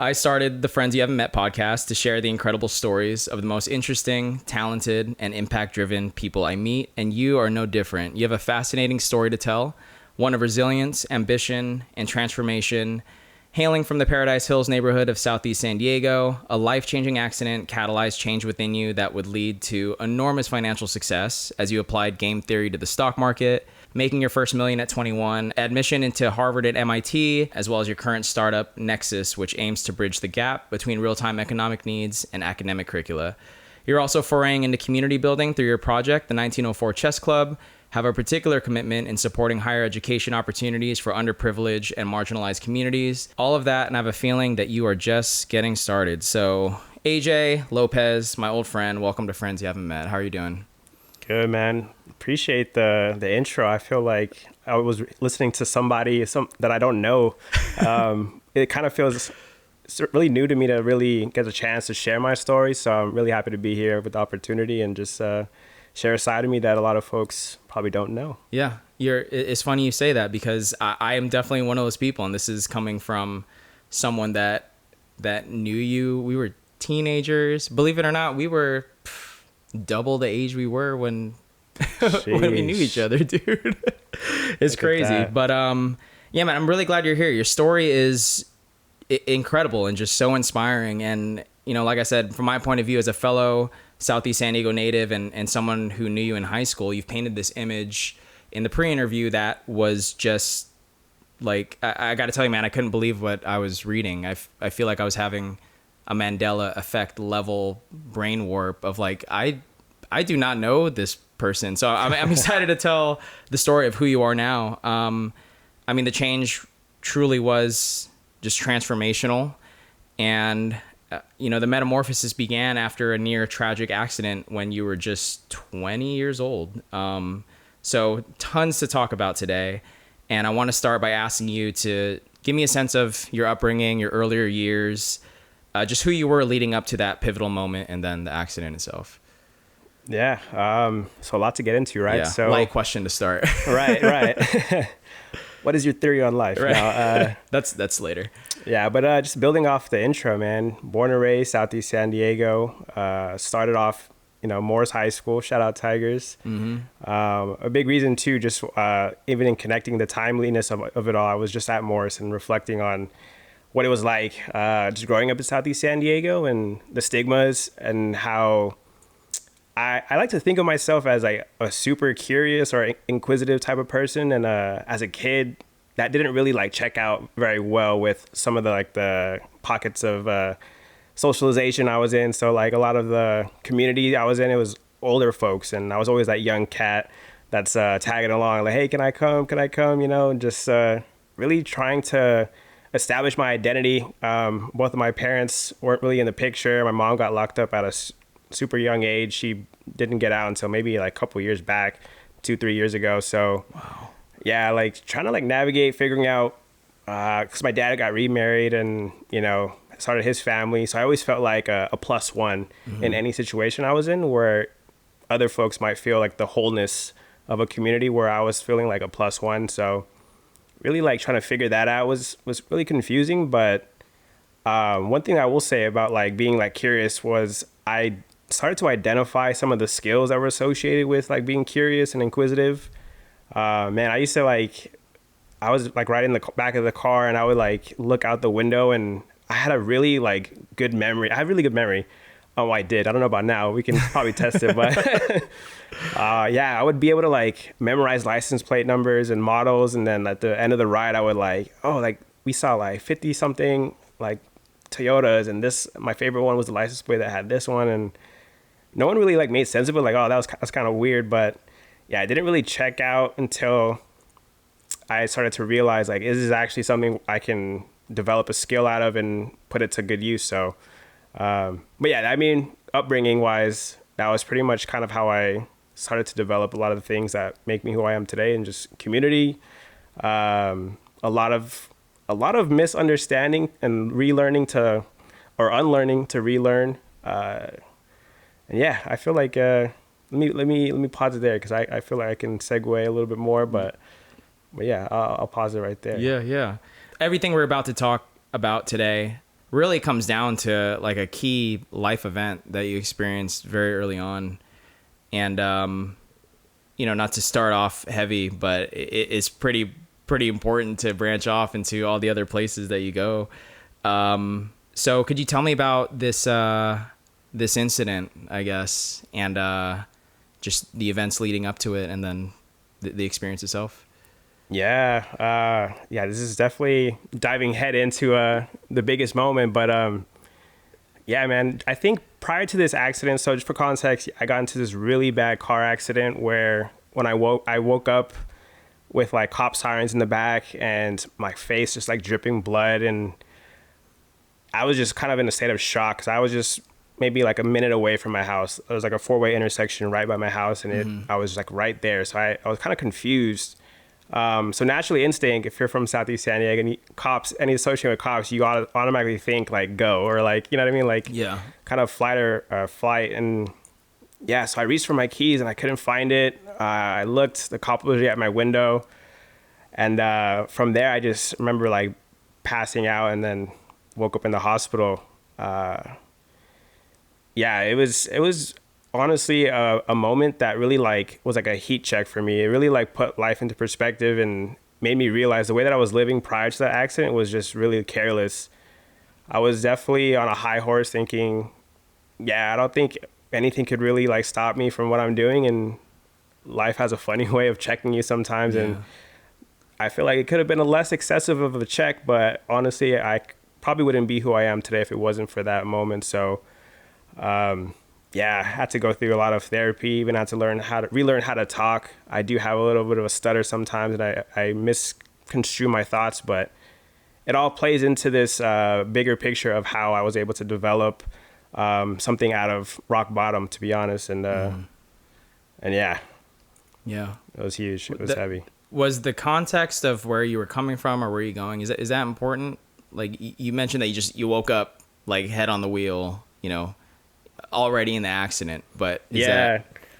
I started the Friends You Haven't Met podcast to share the incredible stories of the most interesting, talented, and impact-driven people I meet, and you are no different. You have a fascinating story to tell, one of resilience, ambition, and transformation. Hailing from the Paradise Hills neighborhood of Southeast San Diego, a life-changing accident catalyzed change within you that would lead to enormous financial success as you applied game theory to the stock market, making your first million at 21, admission into Harvard and MIT, as well as your current startup, Nexus, which aims to bridge the gap between real-time economic needs and academic curricula. You're also foraying into community building through your project, the 1904 Chess Club, have a particular commitment in supporting higher education opportunities for underprivileged and marginalized communities. All of that, and I have a feeling that you are just getting started. So, AJ Lopez, my old friend, welcome to Friends You Haven't Met. How are you doing? Good, man. Appreciate the intro. I feel like I was listening to somebody that I don't know. It kind of feels really new to me to really get a chance to share my story. So I'm really happy to be here with the opportunity and just share a side of me that a lot of folks probably don't know. Yeah, it's funny you say that because I am definitely one of those people, and this is coming from someone that knew you. We were teenagers. Believe it or not, we were double the age we were when when we knew each other, dude. It's crazy. But yeah, man, I'm really glad you're here. Your story is incredible and just so inspiring. And, you know, like I said, from my point of view as a fellow Southeast San Diego native and someone who knew you in high school, you've painted this image in the pre-interview that was just like, I got to tell you, man, I couldn't believe what I was reading. I feel like I was having a Mandela effect level brain warp of like, I do not know this person. So I'm excited to tell the story of who you are now. I mean, the change truly was just transformational. And, you know, the metamorphosis began after a near tragic accident when you were just 20 years old. So tons to talk about today. And I want to start by asking you to give me a sense of your upbringing, your earlier years, just who you were leading up to that pivotal moment and then the accident itself. Yeah. So a lot to get into, right? Yeah, so light question to start. Right. What is your theory on life? Right. Now, That's later. Yeah, but just building off the intro, man. Born and raised Southeast San Diego. Started off, Morris High School. Shout out Tigers. Mm-hmm. A big reason too, just even in connecting the timeliness of it all, I was just at Morris and reflecting on what it was like just growing up in Southeast San Diego and the stigmas and how I like to think of myself as like a super curious or inquisitive type of person. And as a kid, that didn't really like check out very well with some of the pockets of socialization I was in. So like a lot of the community I was in, it was older folks. And I was always that young cat that's tagging along like, hey, can I come? And just really trying to establish my identity. Both of my parents weren't really in the picture. My mom got locked up at a super young age. She didn't get out until maybe like a couple years back, 2-3 years ago. So wow. Yeah, like trying to like navigate, figuring out, because my dad got remarried and, started his family. So I always felt like a plus one mm-hmm. in any situation I was in where other folks might feel like the wholeness of a community where I was feeling like a plus one. So really like trying to figure that out was really confusing. But one thing I will say about like being like curious was I started to identify some of the skills that were associated with like being curious and inquisitive. Man, I used to I was like right in the back of the car and I would like look out the window and I had a really like good memory. I had really good memory. Oh, I did. I don't know about now. We can probably test it, but yeah, I would be able to like memorize license plate numbers and models. And then at the end of the ride, I would we saw like 50 something like Toyotas and my favorite one was the license plate that had this one. And no one really like made sense of it. Like, oh, that's kind of weird. But yeah, I didn't really check out until I started to realize like, is this actually something I can develop a skill out of and put it to good use? So, but yeah, I mean, upbringing wise, that was pretty much kind of how I started to develop a lot of the things that make me who I am today, and just community, a lot of misunderstanding and unlearning to relearn. And yeah, I feel like, let me pause it there because I feel like I can segue a little bit more, but yeah, I'll pause it right there. Yeah. Everything we're about to talk about today, really comes down to like a key life event that you experienced very early on. And, not to start off heavy, but it's pretty important to branch off into all the other places that you go. So could you tell me about this incident, I guess, and just the events leading up to it, and then the experience itself? Yeah. This is definitely diving head into the biggest moment. But yeah, man, I think prior to this accident, so just for context, I got into this really bad car accident where when I woke up with like cop sirens in the back and my face just like dripping blood. And I was just kind of in a state of shock because I was just maybe like a minute away from my house. There was like a 4-way intersection right by my house, and I was like right there. So I was kind of confused. So naturally instinct, if you're from Southeast San Diego and any association with cops, you automatically think like go, or like, you know what I mean? Like, Yeah. kind of flight. And yeah, so I reached for my keys and I couldn't find it. I looked, the cop was at my window. And from there, I just remember like passing out and then woke up in the hospital. Yeah, it was honestly a moment that really like was like a heat check for me. It really like put life into perspective and made me realize the way that I was living prior to that accident was just really careless. I was definitely on a high horse thinking, yeah, I don't think anything could really like stop me from what I'm doing. And life has a funny way of checking you sometimes. Yeah. And I feel like it could have been a less excessive of a check, but honestly, I probably wouldn't be who I am today if it wasn't for that moment. So, yeah, I had to go through a lot of therapy, even had to relearn how to talk. I do have a little bit of a stutter sometimes, and I misconstrue my thoughts, but it all plays into this bigger picture of how I was able to develop something out of rock bottom, to be honest. And yeah, it was huge. It was heavy. Was the context of where you were coming from or where you're going, is that important? Like you mentioned that you woke up like head on the wheel, already in the accident, but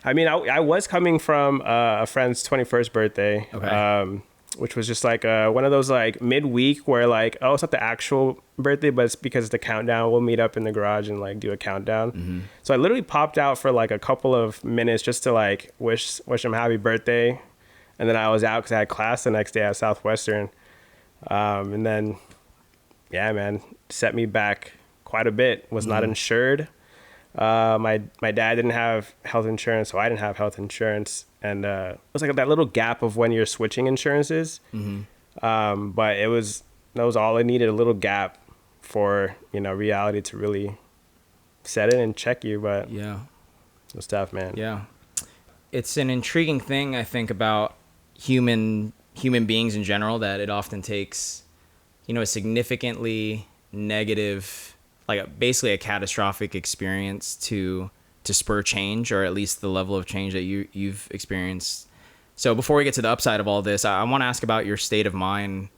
I mean, I was coming from a friend's 21st birthday, Okay. Which was just like one of those like midweek where like, oh, it's not the actual birthday, but it's because the countdown. We'll meet up in the garage and like do a countdown. So I literally popped out for like a couple of minutes just to like wish him happy birthday, and then I was out because I had class the next day at Southwestern, and then yeah, man, set me back quite a bit. Was not insured. My dad didn't have health insurance, so I didn't have health insurance, and it was like that little gap of when you're switching insurances. But that was all I needed, a little gap for reality to really set in and check you. But Yeah. it was tough, man. Yeah. It's an intriguing thing, I think, about human beings in general, that it often takes, a significantly negative, like basically a catastrophic experience to spur change, or at least the level of change that you've experienced. So before we get to the upside of all this, I want to ask about your state of mind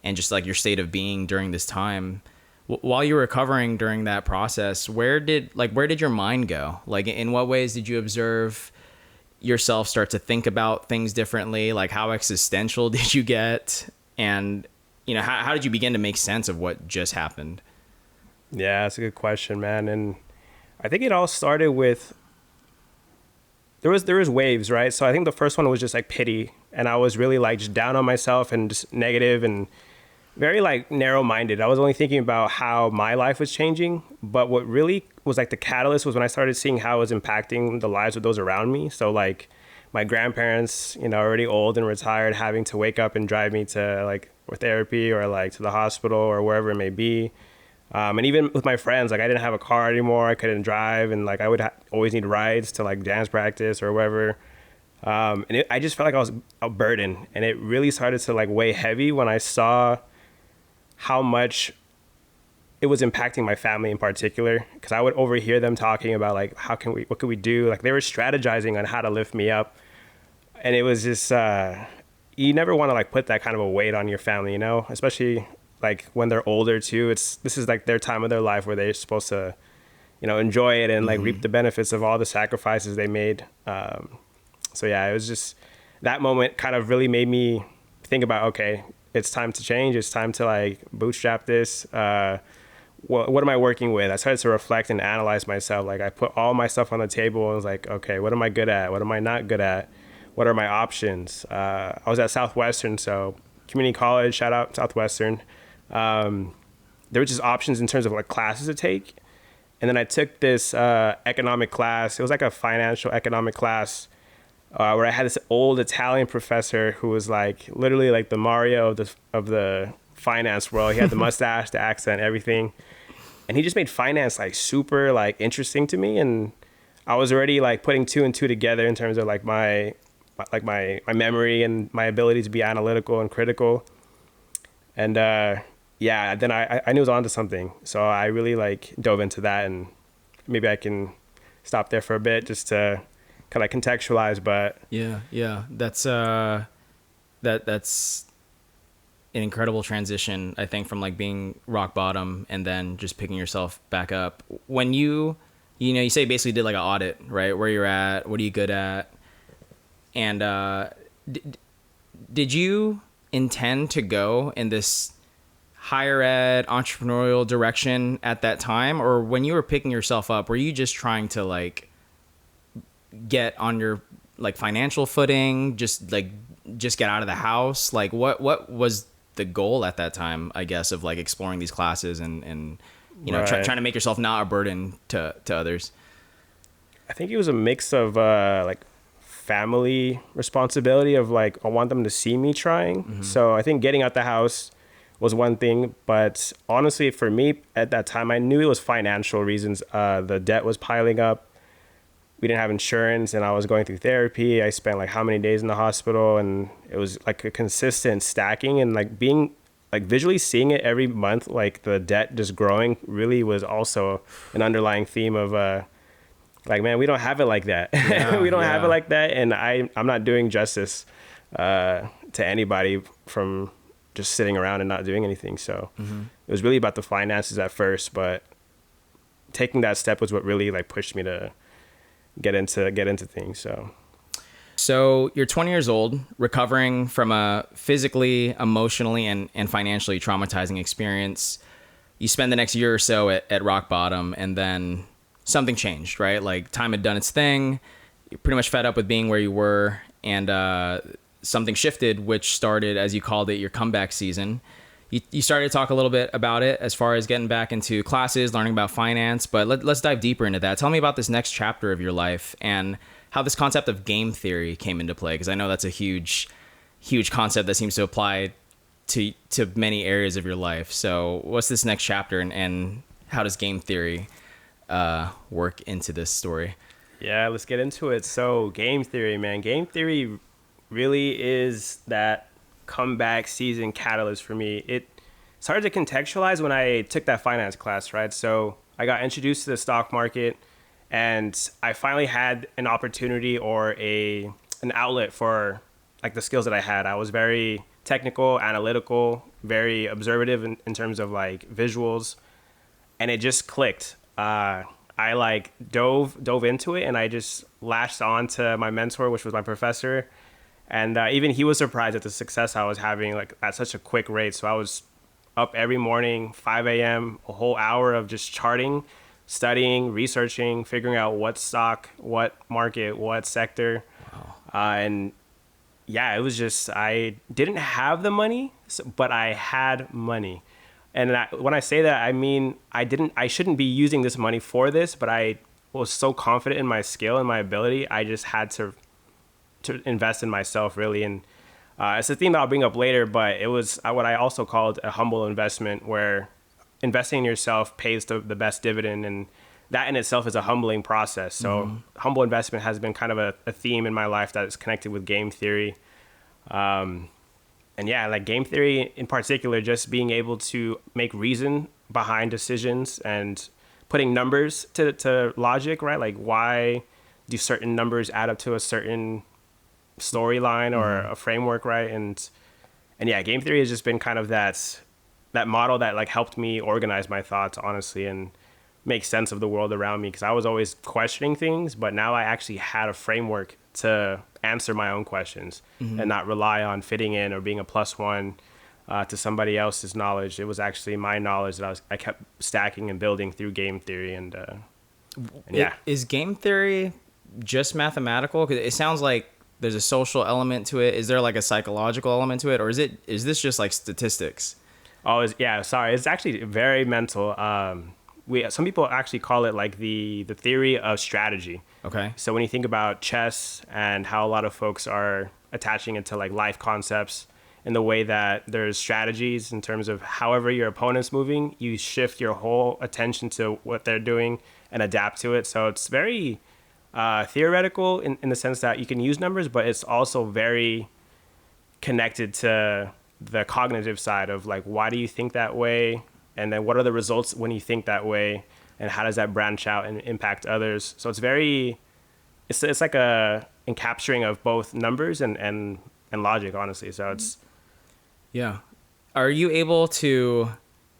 and just like your state of being during this time. While you were recovering during that process, where did your mind go? Like, in what ways did you observe yourself start to think about things differently? Like, how existential did you get? And, how did you begin to make sense of what just happened? Yeah, that's a good question, man. And I think it all started with there was waves, right? So I think the first one was just like pity, and I was really like just down on myself and just negative and very like narrow-minded. I was only thinking about how my life was changing, but what really was like the catalyst was when I started seeing how it was impacting the lives of those around me. So like my grandparents, already old and retired, having to wake up and drive me to like or therapy or like to the hospital or wherever it may be. And even with my friends, like I didn't have a car anymore. I couldn't drive, and like I would always need rides to like dance practice or wherever. And I just felt like I was a burden, and it really started to like weigh heavy when I saw how much it was impacting my family in particular. Because I would overhear them talking about like what can we do? Like they were strategizing on how to lift me up, and it was just you never want to like put that kind of a weight on your family, especially like when they're older too. This is like their time of their life where they're supposed to, enjoy it and like reap the benefits of all the sacrifices they made. So yeah, it was just that moment kind of really made me think about, okay, it's time to change. It's time to like bootstrap this. what am I working with? I started to reflect and analyze myself. Like I put all my stuff on the table and was like, okay, what am I good at? What am I not good at? What are my options? I was at Southwestern, so community college, shout out Southwestern. There were just options in terms of like classes to take. And then I took this economic class. It was like a financial economic class where I had this old Italian professor who was like literally like the Mario of the finance world. He had the mustache, the accent, everything. And he just made finance like super like interesting to me. And I was already like putting two and two together in terms of like my memory and my ability to be analytical and critical. And yeah, then I knew I was onto something. So I really like dove into that, and maybe I can stop there for a bit just to kind of contextualize. But yeah, that's that's an incredible transition, I think, from like being rock bottom and then just picking yourself back up. When you say you basically did like an audit, right? Where you're at, what are you good at? And did you intend to go in this higher ed entrepreneurial direction at that time? Or when you were picking yourself up, were you just trying to like get on your like financial footing, just get out of the house? Like what was the goal at that time, I guess, of like exploring these classes and you know, right. trying to make yourself not a burden to others? I think it was a mix of like family responsibility of like, I want them to see me trying. Mm-hmm. So I think getting out the house was one thing, but honestly for me at that time, I knew it was financial reasons. The debt was piling up. We didn't have insurance and I was going through therapy. I spent like how many days in the hospital, and it was like a consistent stacking, and like being like visually seeing it every month, like the debt just growing really was also an underlying theme of like, man, we don't have it like that. Yeah, we don't have it like that. And I'm not doing justice to anybody from just sitting around and not doing anything. So it was really about the finances at first, but taking that step was what really like pushed me to get into things. So you're 20 years old, recovering from a physically, emotionally, and financially traumatizing experience. You spend the next year or so at rock bottom, and then something changed, right? Like time had done its thing. You're pretty much fed up with being where you were, and something shifted, which started, as you called it, your comeback season. You started to talk a little bit about it as far as getting back into classes, learning about finance, but let's dive deeper into that. Tell me about this next chapter of your life and how this concept of game theory came into play, because I know that's a huge concept that seems to apply to many areas of your life. So what's this next chapter, and how does game theory work into this story? Yeah, let's get into it. So game theory, man. Game theory really is that comeback season catalyst for me. It started to contextualize when I took that finance class, right? So I got introduced to the stock market, and I finally had an opportunity or an outlet for like the skills that I had. I was very technical, analytical, very observative in terms of like visuals, and it just clicked. I like dove into it, and I just latched on to my mentor, which was my professor. And even he was surprised at the success I was having like at such a quick rate. So I was up every morning, 5 a.m., a whole hour of just charting, studying, researching, figuring out what stock, what market, what sector. Wow. And yeah, it was just, I didn't have the money, but I had money. And when I say that, I mean, I shouldn't be using this money for this, but I was so confident in my skill and my ability. I just had to invest in myself, really. And it's a theme that I'll bring up later, but it was what I also called a humble investment, where investing in yourself pays the best dividend, and that in itself is a humbling process. So humble investment has been kind of a theme in my life that is connected with game theory. And yeah, like game theory in particular, just being able to make reason behind decisions and putting numbers to logic, right? Like, why do certain numbers add up to a certain storyline or a framework, right? And yeah, game theory has just been kind of that model that like helped me organize my thoughts, honestly, and make sense of the world around me, because I was always questioning things, but now I actually had a framework to answer my own questions and not rely on fitting in or being a plus one. to somebody else's knowledge. It was actually my knowledge that I kept stacking and building through game theory. And yeah. Is game theory just mathematical? Because it sounds like there's a social element to it. Is there like a psychological element to it, or is this just like statistics? Oh, yeah. Sorry, it's actually very mental. Some people actually call it like the theory of strategy. Okay. So when you think about chess and how a lot of folks are attaching it to like life concepts, in the way that there's strategies in terms of however your opponent's moving, you shift your whole attention to what they're doing and adapt to it. So it's very theoretical in the sense that you can use numbers, but it's also very connected to the cognitive side of like, why do you think that way? And then what are the results when you think that way? And how does that branch out and impact others? So it's like a encapsulating of both numbers and logic, honestly. So it's, yeah. Are you able to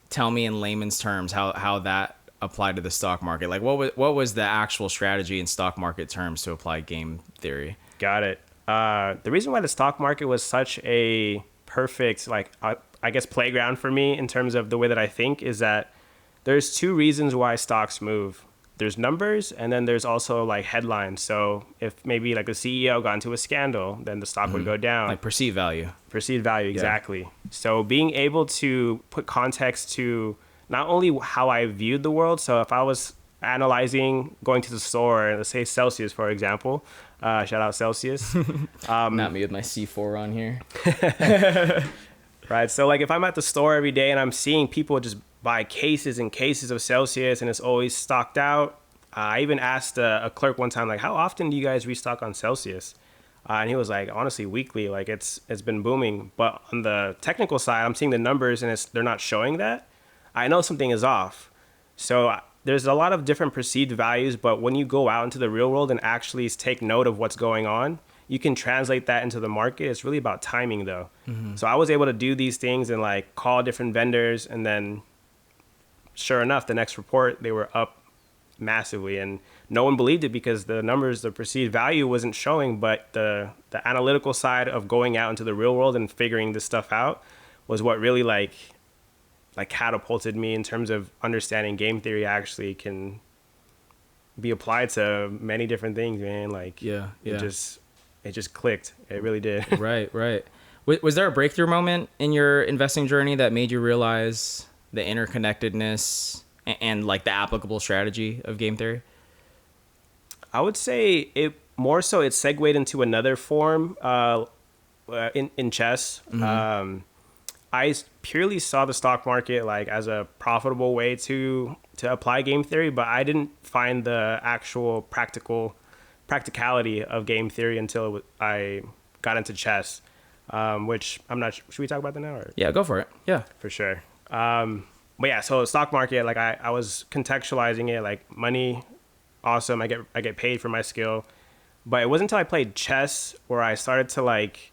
tell me in layman's terms how that applied to the stock market? Like what was the actual strategy in stock market terms to apply game theory? Got it. The reason why the stock market was such a perfect, like, I guess, playground for me in terms of the way that I think is that there's two reasons why stocks move. There's numbers, and then there's also like headlines. So if maybe like the CEO got into a scandal, then the stock would go down. Like perceived value. Perceived value, exactly. Yeah. So being able to put context to not only how I viewed the world. So if I was analyzing, going to the store, let's say Celsius, for example, shout out Celsius. Not me with my C4 on here. Right. So like if I'm at the store every day and I'm seeing people just buy cases and cases of Celsius and it's always stocked out. I even asked a clerk one time, like, how often do you guys restock on Celsius? And he was like, honestly, weekly. Like it's been booming. But on the technical side, I'm seeing the numbers and they're not showing that. I know something is off. So there's a lot of different perceived values. But when you go out into the real world and actually take note of what's going on, you can translate that into the market. It's really about timing, though. Mm-hmm. So I was able to do these things and like call different vendors, and then sure enough, the next report, they were up massively, and no one believed it because the numbers, the perceived value wasn't showing, but the analytical side of going out into the real world and figuring this stuff out was what really like catapulted me in terms of understanding game theory actually can be applied to many different things, man. Like, it just clicked. It really did. Right. Was there a breakthrough moment in your investing journey that made you realize the interconnectedness and like the applicable strategy of game theory? I would say it segued into another form in chess. Mm-hmm. I purely saw the stock market like as a profitable way to apply game theory, but I didn't find the actual practicality of game theory until I got into chess, which I'm not sure. Should we talk about that now? Or? Yeah, go for it. Yeah, for sure. But yeah, so stock market, like I was contextualizing it like money, awesome. I get paid for my skill, but it wasn't until I played chess where I started to like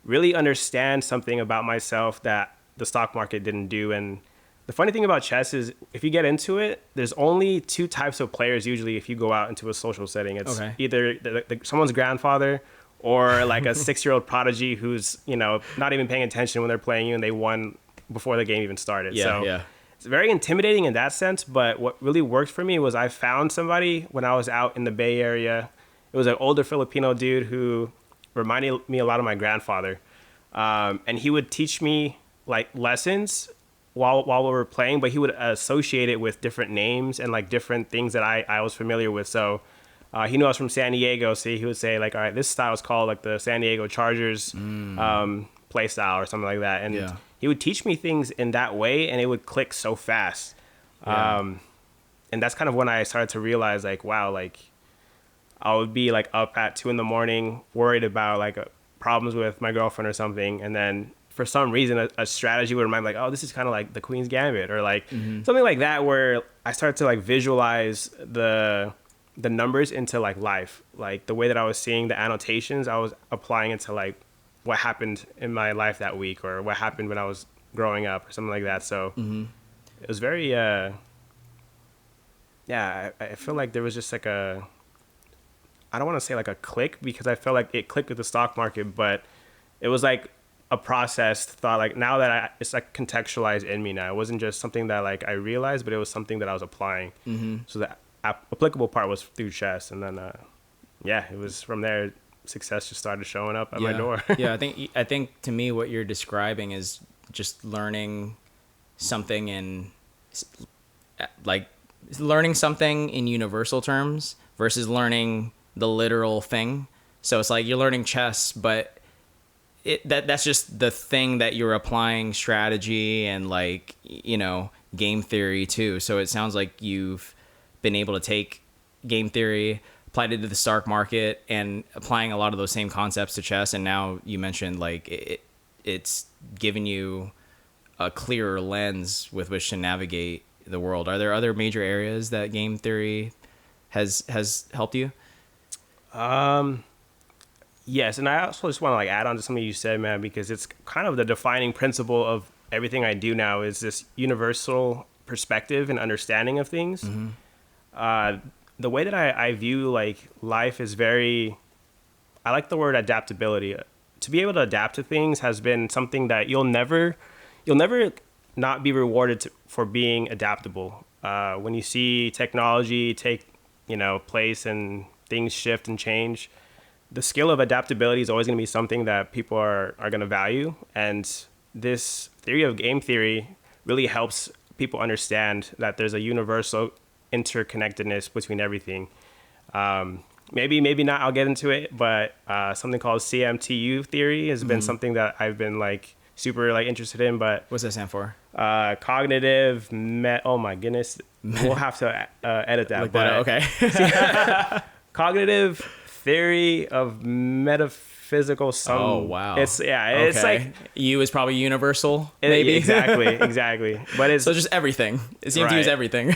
really understand something about myself that the stock market didn't do. And the funny thing about chess is if you get into it, there's only two types of players usually if you go out into a social setting. It's either someone's grandfather or like a 6-year-old prodigy who's, not even paying attention when they're playing you and they won before the game even started. It's very intimidating in that sense, but what really worked for me was I found somebody when I was out in the Bay Area. It was an older Filipino dude who reminded me a lot of my grandfather. And he would teach me like lessons while we were playing, but he would associate it with different names and like different things that I was familiar with. So he knew I was from San Diego, so he would say like, all right, this style is called like the San Diego Chargers play style or something like that. And he would teach me things in that way, and it would click so fast. And that's kind of when I started to realize like, wow, like I would be like up at 2 a.m, worried about like problems with my girlfriend or something. And then for some reason, a strategy would remind me like, oh, this is kind of like the Queen's Gambit or like something like that, where I started to like visualize the numbers into like life. Like the way that I was seeing the annotations, I was applying it to like what happened in my life that week or what happened when I was growing up or something like that. So it was very, I feel like there was just like I don't want to say like a click because I felt like it clicked with the stock market, but it was like a processed thought. Like now that it's like contextualized in me now. It wasn't just something that like I realized, but it was something that I was applying. So the applicable part was through chess, and then yeah, it was from there. Success just started showing up at my door. Yeah, I think to me what you're describing is just learning something in like learning something in universal terms versus learning the literal thing. So it's like you're learning chess, but that's just the thing that you're applying strategy and like, you know, game theory too. So it sounds like you've been able to take game theory, applied it to the stock market, and applying a lot of those same concepts to chess. And now you mentioned like it's given you a clearer lens with which to navigate the world. Are there other major areas that game theory has helped you? Yes, and I also just want to like add on to something you said, man, because it's kind of the defining principle of everything I do now is this universal perspective and understanding of things. The way that I view like life is I like the word adaptability. To be able to adapt to things has been something that you'll never not be rewarded for being adaptable. When you see technology take, you know, place and things shift and change, the skill of adaptability is always going to be something that people are going to value. And this theory of game theory really helps people understand that there's a universal interconnectedness between everything. Maybe not, I'll get into it, but something called CMTU theory has been something that I've been like super like interested in. But What's that stand for? Cognitive oh my goodness, we'll have to edit that. Okay. Cognitive theory of metaphysical Oh wow. It's like U is probably universal, maybe. exactly. But it's so just everything. It seems to use everything.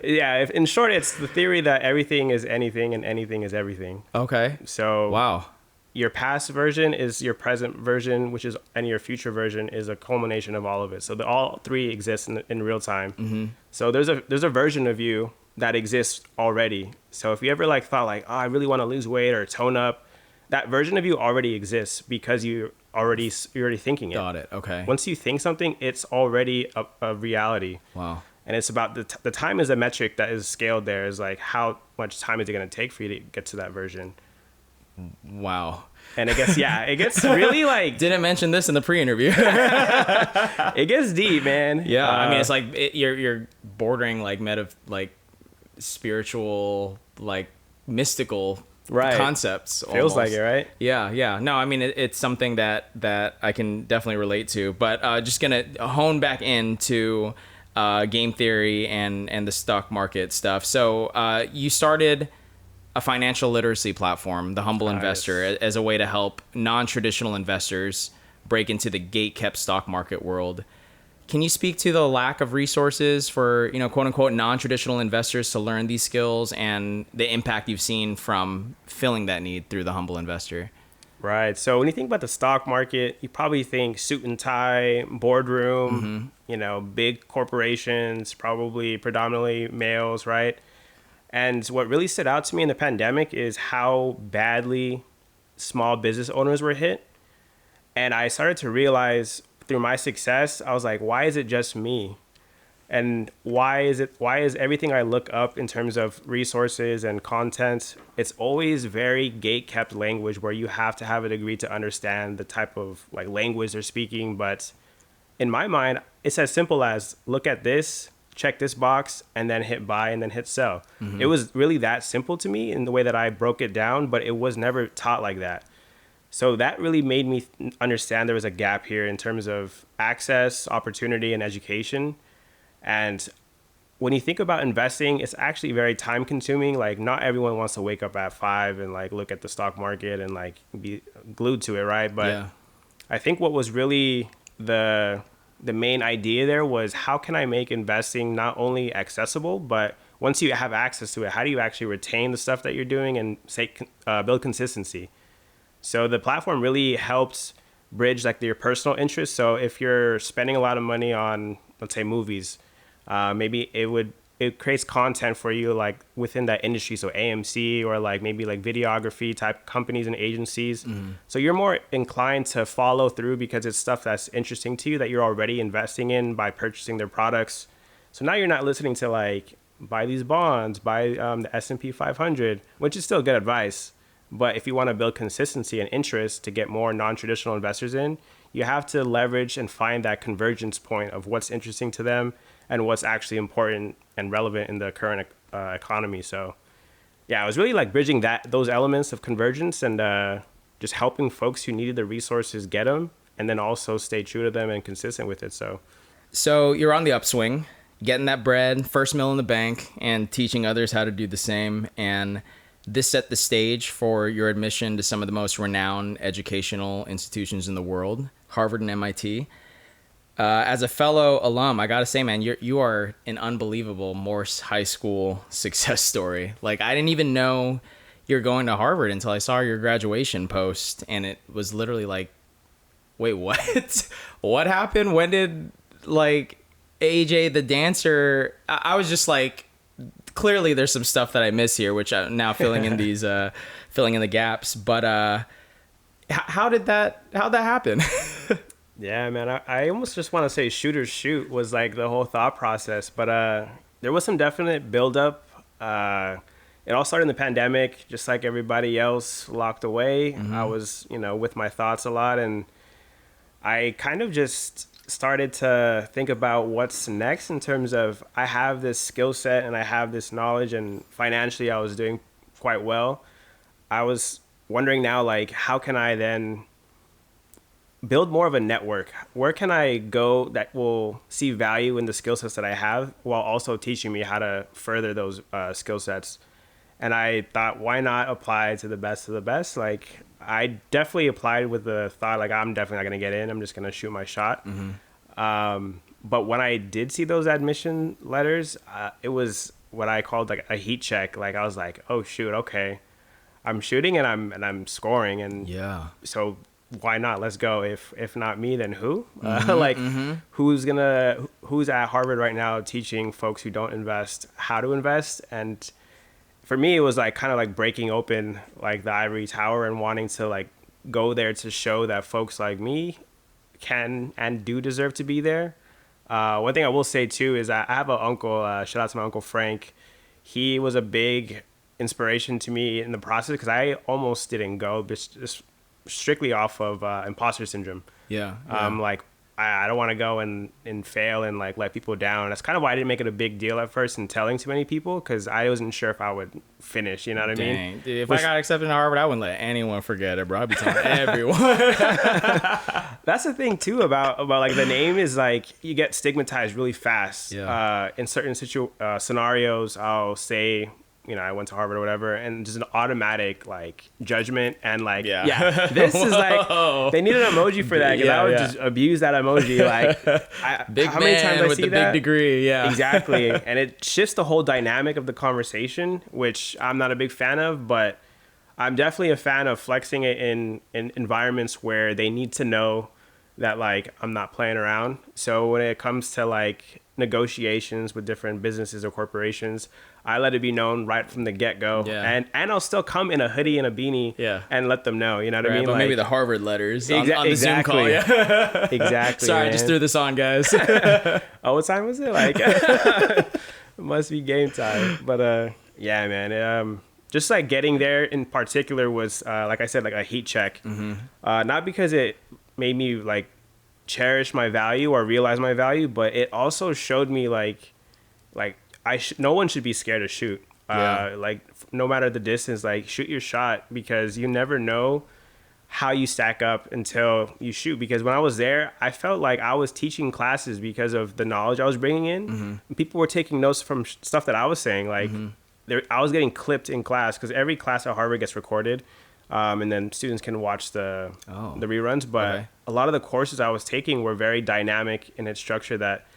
Yeah, in short, it's the theory that everything is anything and anything is everything. Okay. So wow. Your past version is your present version, and your future version is a culmination of all of it. So all three exist in real time. So there's a version of you that exists already. So if you ever like thought like, oh, I really want to lose weight or tone up, that version of you already exists because you're already thinking it. Got it. Okay. Once you think something, it's already a reality. Wow. And it's about the time is a metric that is scaled there. Is like how much time is it going to take for you to get to that version? Wow. And it gets really like... Didn't mention this in the pre-interview. It gets deep, man. Yeah. I mean, it's like you're bordering like spiritual, like mystical concepts. Feels almost. like it, right? Yeah. No, I mean, it's something that I can definitely relate to. But just going to hone back into game theory and the stock market stuff. So you started a financial literacy platform, The Humble Investor, as a way to help non-traditional investors break into the gate-kept stock market world. Can you speak to the lack of resources for, quote unquote, non-traditional investors to learn these skills and the impact you've seen from filling that need through The Humble Investor? Right. So when you think about the stock market, you probably think suit and tie, boardroom, big corporations, probably predominantly males, right? And what really stood out to me in the pandemic is how badly small business owners were hit. And I started to realize through my success, I was like, why is it just me? And why is everything I look up in terms of resources and content, it's always very gate-kept language where you have to have a degree to understand the type of like language they're speaking. But in my mind, it's as simple as look at this, check this box, and then hit buy and then hit sell. It was really that simple to me in the way that I broke it down, but it was never taught like that. So that really made me understand there was a gap here in terms of access, opportunity, and education. And when you think about investing, it's actually very time consuming. Like not everyone wants to wake up at 5 and like look at the stock market and like be glued to it, right? But I think what was really the main idea there was how can I make investing not only accessible, but once you have access to it, how do you actually retain the stuff that you're doing and build consistency? So the platform really helps bridge like your personal interests. So if you're spending a lot of money on, let's say, movies, maybe it would it creates content for you like within that industry. So AMC or like maybe like videography type companies and agencies. So you're more inclined to follow through because it's stuff that's interesting to you that you're already investing in by purchasing their products. So now you're not listening to like buy these bonds, buy the S&P 500, which is still good advice. But if you want to build consistency and interest to get more non-traditional investors in, you have to leverage and find that convergence point of what's interesting to them and what's actually important and relevant in the current economy. So yeah, it was really like bridging those elements of convergence and just helping folks who needed the resources get them, and then also stay true to them and consistent with it. So you're on the upswing, getting that bread, first mill in the bank, and teaching others how to do the same. And this set the stage for your admission to some of the most renowned educational institutions in the world, Harvard and MIT. As a fellow alum, I gotta say, man, you are an unbelievable Morse High School success story. Like, I didn't even know you're going to Harvard until I saw your graduation post, and it was literally like, wait, what? What happened? When did, like, AJ the dancer? I was just like, clearly there's some stuff that I miss here, which I'm now filling in these, filling in the gaps. But how'd that happen? Yeah, man, I almost just want to say shooters shoot was like the whole thought process, but there was some definite buildup. It all started in the pandemic, just like everybody else locked away. I was, with my thoughts a lot, and I kind of just started to think about what's next in terms of I have this skill set and I have this knowledge, and financially I was doing quite well. I was wondering now, like, how can I then build more of a network? Where can I go that will see value in the skill sets that I have while also teaching me how to further those skill sets? And I thought, why not apply to the best of the best? Like, I definitely applied with the thought, like, I'm definitely not going to get in. I'm just going to shoot my shot. But when I did see those admission letters, it was what I called like a heat check. Like, I was like, oh, shoot, okay. I'm shooting and I'm scoring. And Yeah. So why not? Let's go. If not me, then who? Who's at Harvard right now teaching folks who don't invest how to invest? And for me, it was like kind of like breaking open like the ivory tower and wanting to like go there to show that folks like me can and do deserve to be there. One thing I will say too is I have an uncle, shout out to my uncle Frank. He was a big inspiration to me in the process because I almost didn't go just strictly off of imposter syndrome. Yeah. Like I don't want to go and fail and like let people down. That's kind of why I didn't make it a big deal at first in telling too many people, because I wasn't sure if I would finish. You know what I mean? Dude, if I got accepted to Harvard, I wouldn't let anyone forget it, bro. I'd be telling everyone. That's the thing too about like the name is like you get stigmatized really fast. Yeah. In certain scenarios, I'll say, I went to Harvard or whatever, and just an automatic like judgment and like, this is like, they need an emoji for that, because I would just abuse that emoji. Like, how many times I with see the that? Big degree, yeah. Exactly. And it shifts the whole dynamic of the conversation, which I'm not a big fan of, but I'm definitely a fan of flexing it in environments where they need to know that like I'm not playing around. So when it comes to like negotiations with different businesses or corporations, I let it be known right from the get-go. Yeah. And I'll still come in a hoodie and a beanie and let them know. You know what I mean? But like, maybe the Harvard letters on the Zoom call. Yeah. Exactly. Sorry, man. I just threw this on, guys. Oh, what time was it? Like, it must be game time. But yeah, man. Just like getting there in particular was, like I said, like a heat check. Not because it made me like cherish my value or realize my value, but it also showed me like no one should be scared to shoot. Like no matter the distance, like shoot your shot, because you never know how you stack up until you shoot. Because when I was there, I felt like I was teaching classes because of the knowledge I was bringing in. People were taking notes from stuff that I was saying. Like I was getting clipped in class, because every class at Harvard gets recorded. And then students can watch the reruns. But a lot of the courses I was taking were very dynamic in its structure, that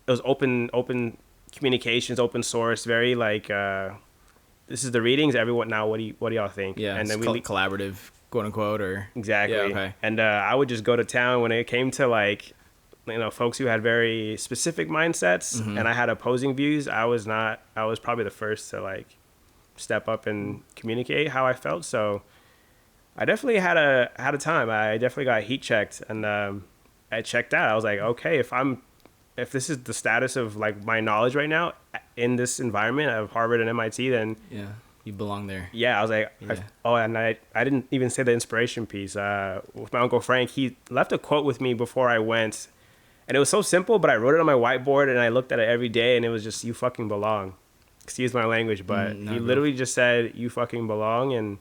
it was open communications, open source, very like this is the readings. Everyone now, what do y'all think? Yeah, and then collaborative, quote unquote, or exactly. Yeah, okay. And I would just go to town when it came to like folks who had very specific mindsets, and I had opposing views. I was probably the first to like step up and communicate how I felt. So I definitely had a time. I definitely got heat checked, and I checked out. I was like, okay, if this is the status of like my knowledge right now in this environment of Harvard and MIT, then Yeah, you belong there. yeah, I was like, Yeah. and I didn't even say the inspiration piece. With my Uncle Frank, he left a quote with me before I went, and it was so simple, but I wrote it on my whiteboard and I looked at it every day, and it was just, "You fucking belong." Excuse my language, but No, he bro. literally just said, "You fucking belong," and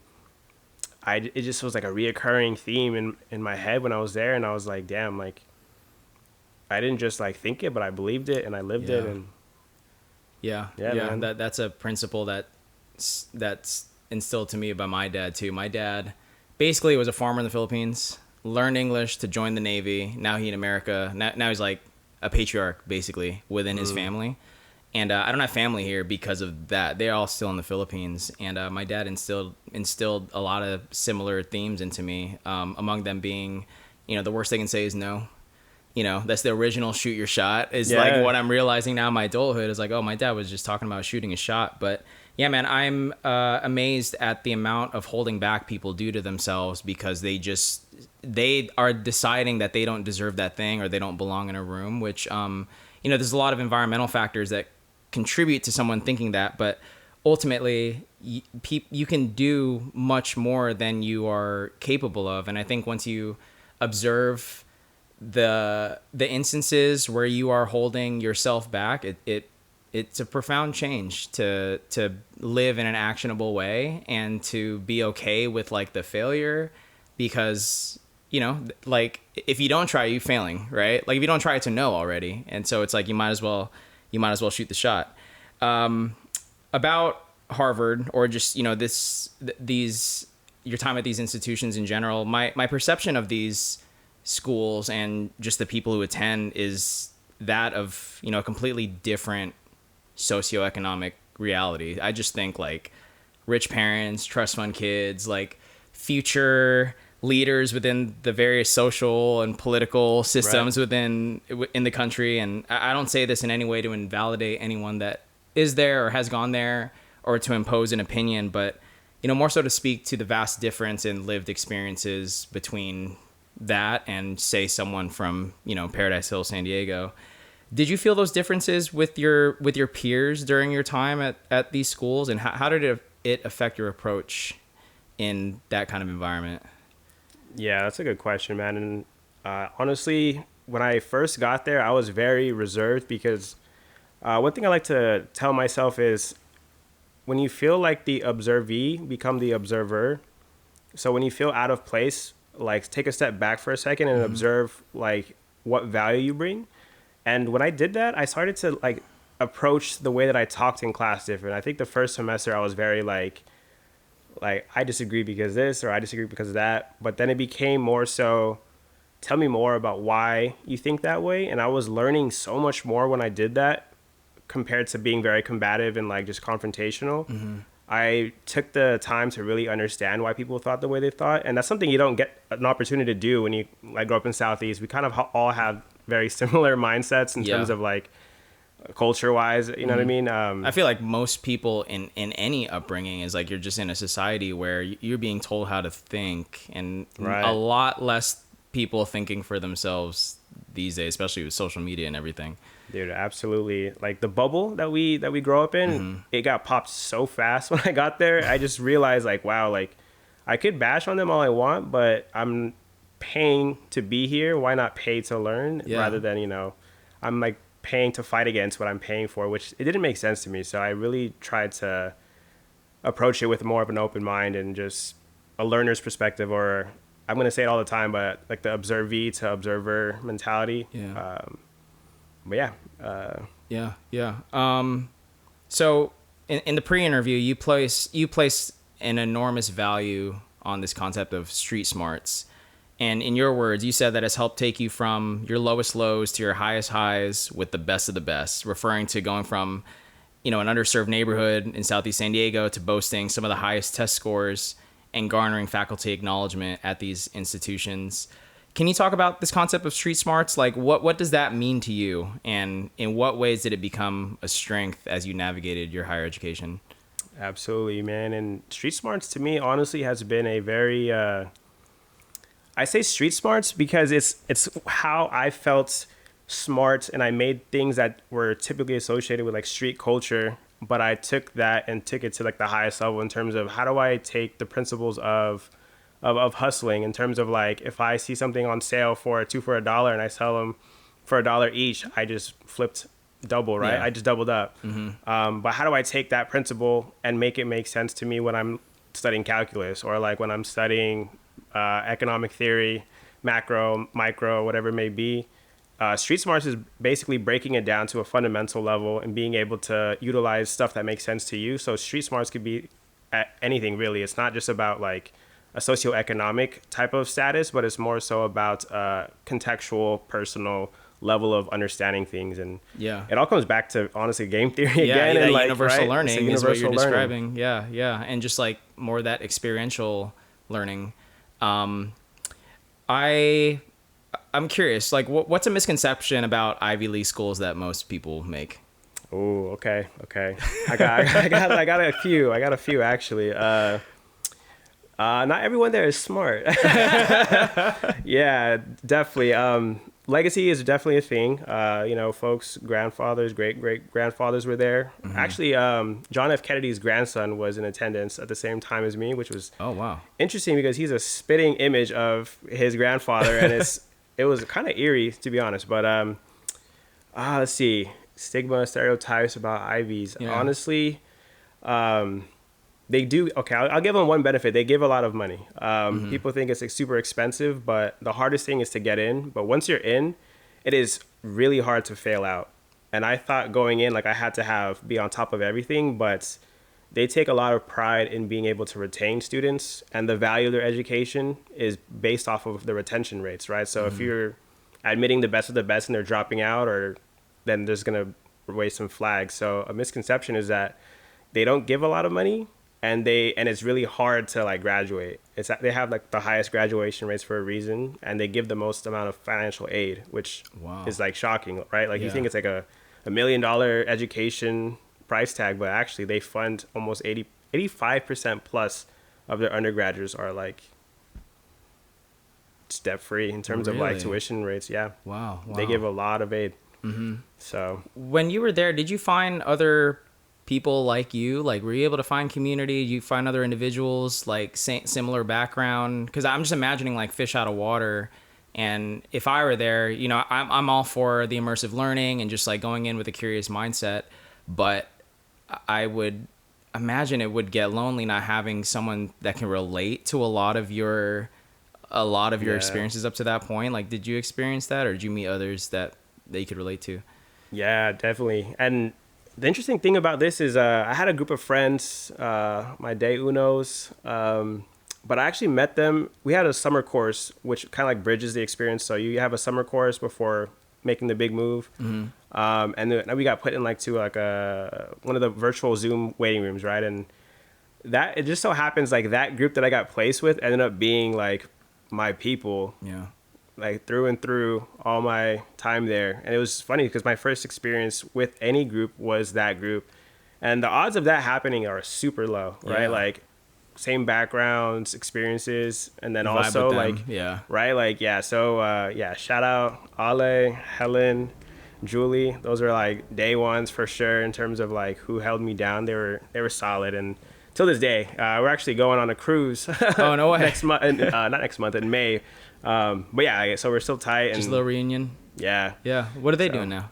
it just was like a reoccurring theme in my head when I was there, and I was like, damn, like I didn't just like think it, but I believed it and I lived it, Yeah. and Yeah, Yeah, yeah. man. That's a principle that's instilled to me by my dad too. My dad basically was a farmer in the Philippines, learned English to join the Navy. Now he in America. Now he's like a patriarch basically within his family. And I don't have family here because of that. They're all still in the Philippines. And my dad instilled a lot of similar themes into me. Among them being, the worst they can say is no. That's the original shoot your shot is like Yeah. what I'm realizing now in my adulthood is like, oh, my dad was just talking about shooting a shot. But yeah, man, I'm amazed at the amount of holding back people do to themselves because they are deciding that they don't deserve that thing or they don't belong in a room, which, there's a lot of environmental factors that contribute to someone thinking that, but ultimately you can do much more than you are capable of. And I think once you observe the instances where you are holding yourself back, it's a profound change to live in an actionable way and to be okay with like the failure, because like if you don't try, you're failing, right? Like if you don't try, it's a no already. And so it's like you might as well shoot the shot. About Harvard or just these your time at these institutions in general, my perception of these schools and just the people who attend is that of a completely different socioeconomic reality. I just think like rich parents, trust fund kids, like future leaders within the various social and political systems Right. in the country. And I don't say this in any way to invalidate anyone that is there or has gone there or to impose an opinion, but more so to speak to the vast difference in lived experiences between that and say someone from Paradise Hill, San Diego. Did you feel those differences with your peers during your time at these schools, and how did it affect your approach in that kind of environment? Yeah, that's a good question, man. And honestly, when I first got there, I was very reserved because one thing I like to tell myself is when you feel like the observee, become the observer. So when you feel out of place, like take a step back for a second and observe like what value you bring. And when I did that, I started to like approach the way that I talked in class different. I think the first semester I was very like I disagree because this or I disagree because of that. But then it became more so, tell me more about why you think that way. And I was learning so much more when I did that compared to being very combative and like just confrontational. I took the time to really understand why people thought the way they thought. And that's something you don't get an opportunity to do when you like grow up in Southeast. We kind of all have very similar mindsets in terms of like culture wise, you know what I mean? I feel like most people in any upbringing is like you're just in a society where you're being told how to think, and Right. a lot less people thinking for themselves these days, especially with social media and everything. Dude, absolutely. Like the bubble that we grow up in, it got popped so fast when I got there. I just realized like, wow, like I could bash on them all I want, but I'm paying to be here. Why not pay to learn rather than, I'm like paying to fight against what I'm paying for, which it didn't make sense to me. So I really tried to approach it with more of an open mind and just a learner's perspective, or I'm going to say it all the time, but like the observee to observer mentality. Yeah. But yeah, Yeah. So in the pre-interview, you place an enormous value on this concept of street smarts. And in your words, you said that it's helped take you from your lowest lows to your highest highs with the best of the best, referring to going from, an underserved neighborhood in Southeast San Diego to boasting some of the highest test scores and garnering faculty acknowledgement at these institutions. Can you talk about this concept of street smarts? Like, what does that mean to you, and in what ways did it become a strength as you navigated your higher education? Absolutely, man. And street smarts to me, honestly, has been a very, I say street smarts because it's how I felt smart, and I made things that were typically associated with like street culture, but I took that and took it to like the highest level in terms of how do I take the principles of hustling in terms of like if I see something on sale for two for $1 and I sell them for $1 each, I just flipped double, right? Yeah. I just doubled up. But how do I take that principle and make it make sense to me when I'm studying calculus or like when I'm studying economic theory, macro, micro, whatever it may be? Street smarts is basically breaking it down to a fundamental level and being able to utilize stuff that makes sense to you. So street smarts could be anything really. It's not just about like a socioeconomic type of status, but it's more so about contextual, personal level of understanding things. And Yeah. it all comes back to honestly game theory Yeah, again. that And like, universal right? learning It's a is what you're universal learning. describing. Yeah, yeah, and just like more of that experiential learning. I'm curious, like, what's a misconception about Ivy League schools that most people make? Oh, okay. I got a few. I got a few actually. Not everyone there is smart. Yeah, definitely. Legacy is definitely a thing. Folks, grandfathers, great grandfathers were there. Actually, John F. Kennedy's grandson was in attendance at the same time as me, which was Oh wow. interesting because he's a spitting image of his grandfather, and it was kind of eerie to be honest. But let's see, stigma, stereotypes about Ivies. Yeah. Honestly, they do. Okay, I'll give them one benefit. They give a lot of money. People think it's like super expensive, but the hardest thing is to get in. But once you're in, it is really hard to fail out. And I thought going in, like I had to be on top of everything, but they take a lot of pride in being able to retain students, and the value of their education is based off of the retention rates, right? So if you're admitting the best of the best and they're dropping out, or then there's gonna raise some flags. So a misconception is that they don't give a lot of money, and it's really hard to like graduate. They have like the highest graduation rates for a reason, and they give the most amount of financial aid, which Wow. is like shocking, right? Like you Yeah. think it's like a $1 million education price tag, but actually they fund almost 85% plus of their undergraduates are like step free in terms of like Really? tuition rates. Yeah. Wow. They give a lot of aid. So When you were there, did you find other people like you? Like, were you able to find community? Did you find other individuals like similar background? Because I'm just imagining like fish out of water. And if I were there, I'm all for the immersive learning and just like going in with a curious mindset. But I would imagine it would get lonely not having someone that can relate to a lot of your Yeah. experiences up to that point. Like, did you experience that, or did you meet others that you could relate to? yeah, definitely. And the interesting thing about this is I had a group of friends, my day unos, but I actually met them. We had a summer course, which kind of like bridges the experience. So you have a summer course before making the big move. And then we got put in like to like one of the virtual Zoom waiting rooms, right? And that it just so happens like that group that I got placed with ended up being like my people, Yeah. like through and through all my time there. And it was funny because my first experience with any group was that group, and the odds of that happening are super low, right? Yeah. Like same backgrounds, experiences, and then You vibe also with them. like Yeah. right, like yeah. So yeah, shout out Ale, Helen, Julie. Those are like day ones for sure in terms of like who held me down. They were solid, and till this day, we're actually going on a cruise. Oh, no way. Next month, not next month, in May. But yeah, so we're still tight. And Just a little reunion. yeah, Yeah. What are they doing now?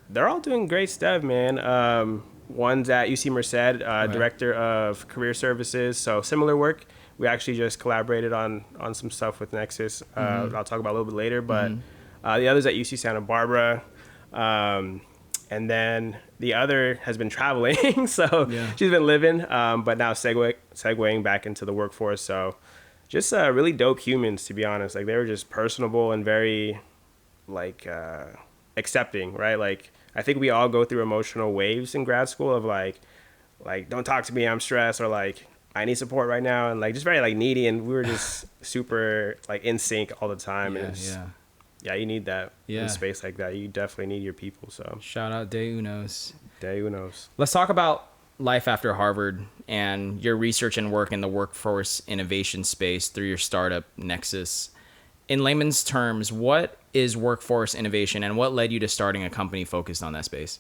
they're all doing great stuff, man. One's at UC Merced, director of career services. So similar work. We actually just collaborated on some stuff with Nexus. I'll talk about a little bit later. But the other's at UC Santa Barbara. And then the other has been traveling. So Yeah. she's been living, but now segueing back into the workforce. So just really dope humans, to be honest. Like they were just personable and very like accepting, right? Like I think we all go through emotional waves in grad school of like don't talk to me, I'm stressed, or like I need support right now, and like just very like needy, and we were just super like in sync all the time. And it's, yeah, you need that in space like that. You definitely need your people. So shout out De Unos. De Unos. Let's talk about life after Harvard and your research and work in the workforce innovation space through your startup Nexus. In layman's terms, what is workforce innovation, and what led you to starting a company focused on that space?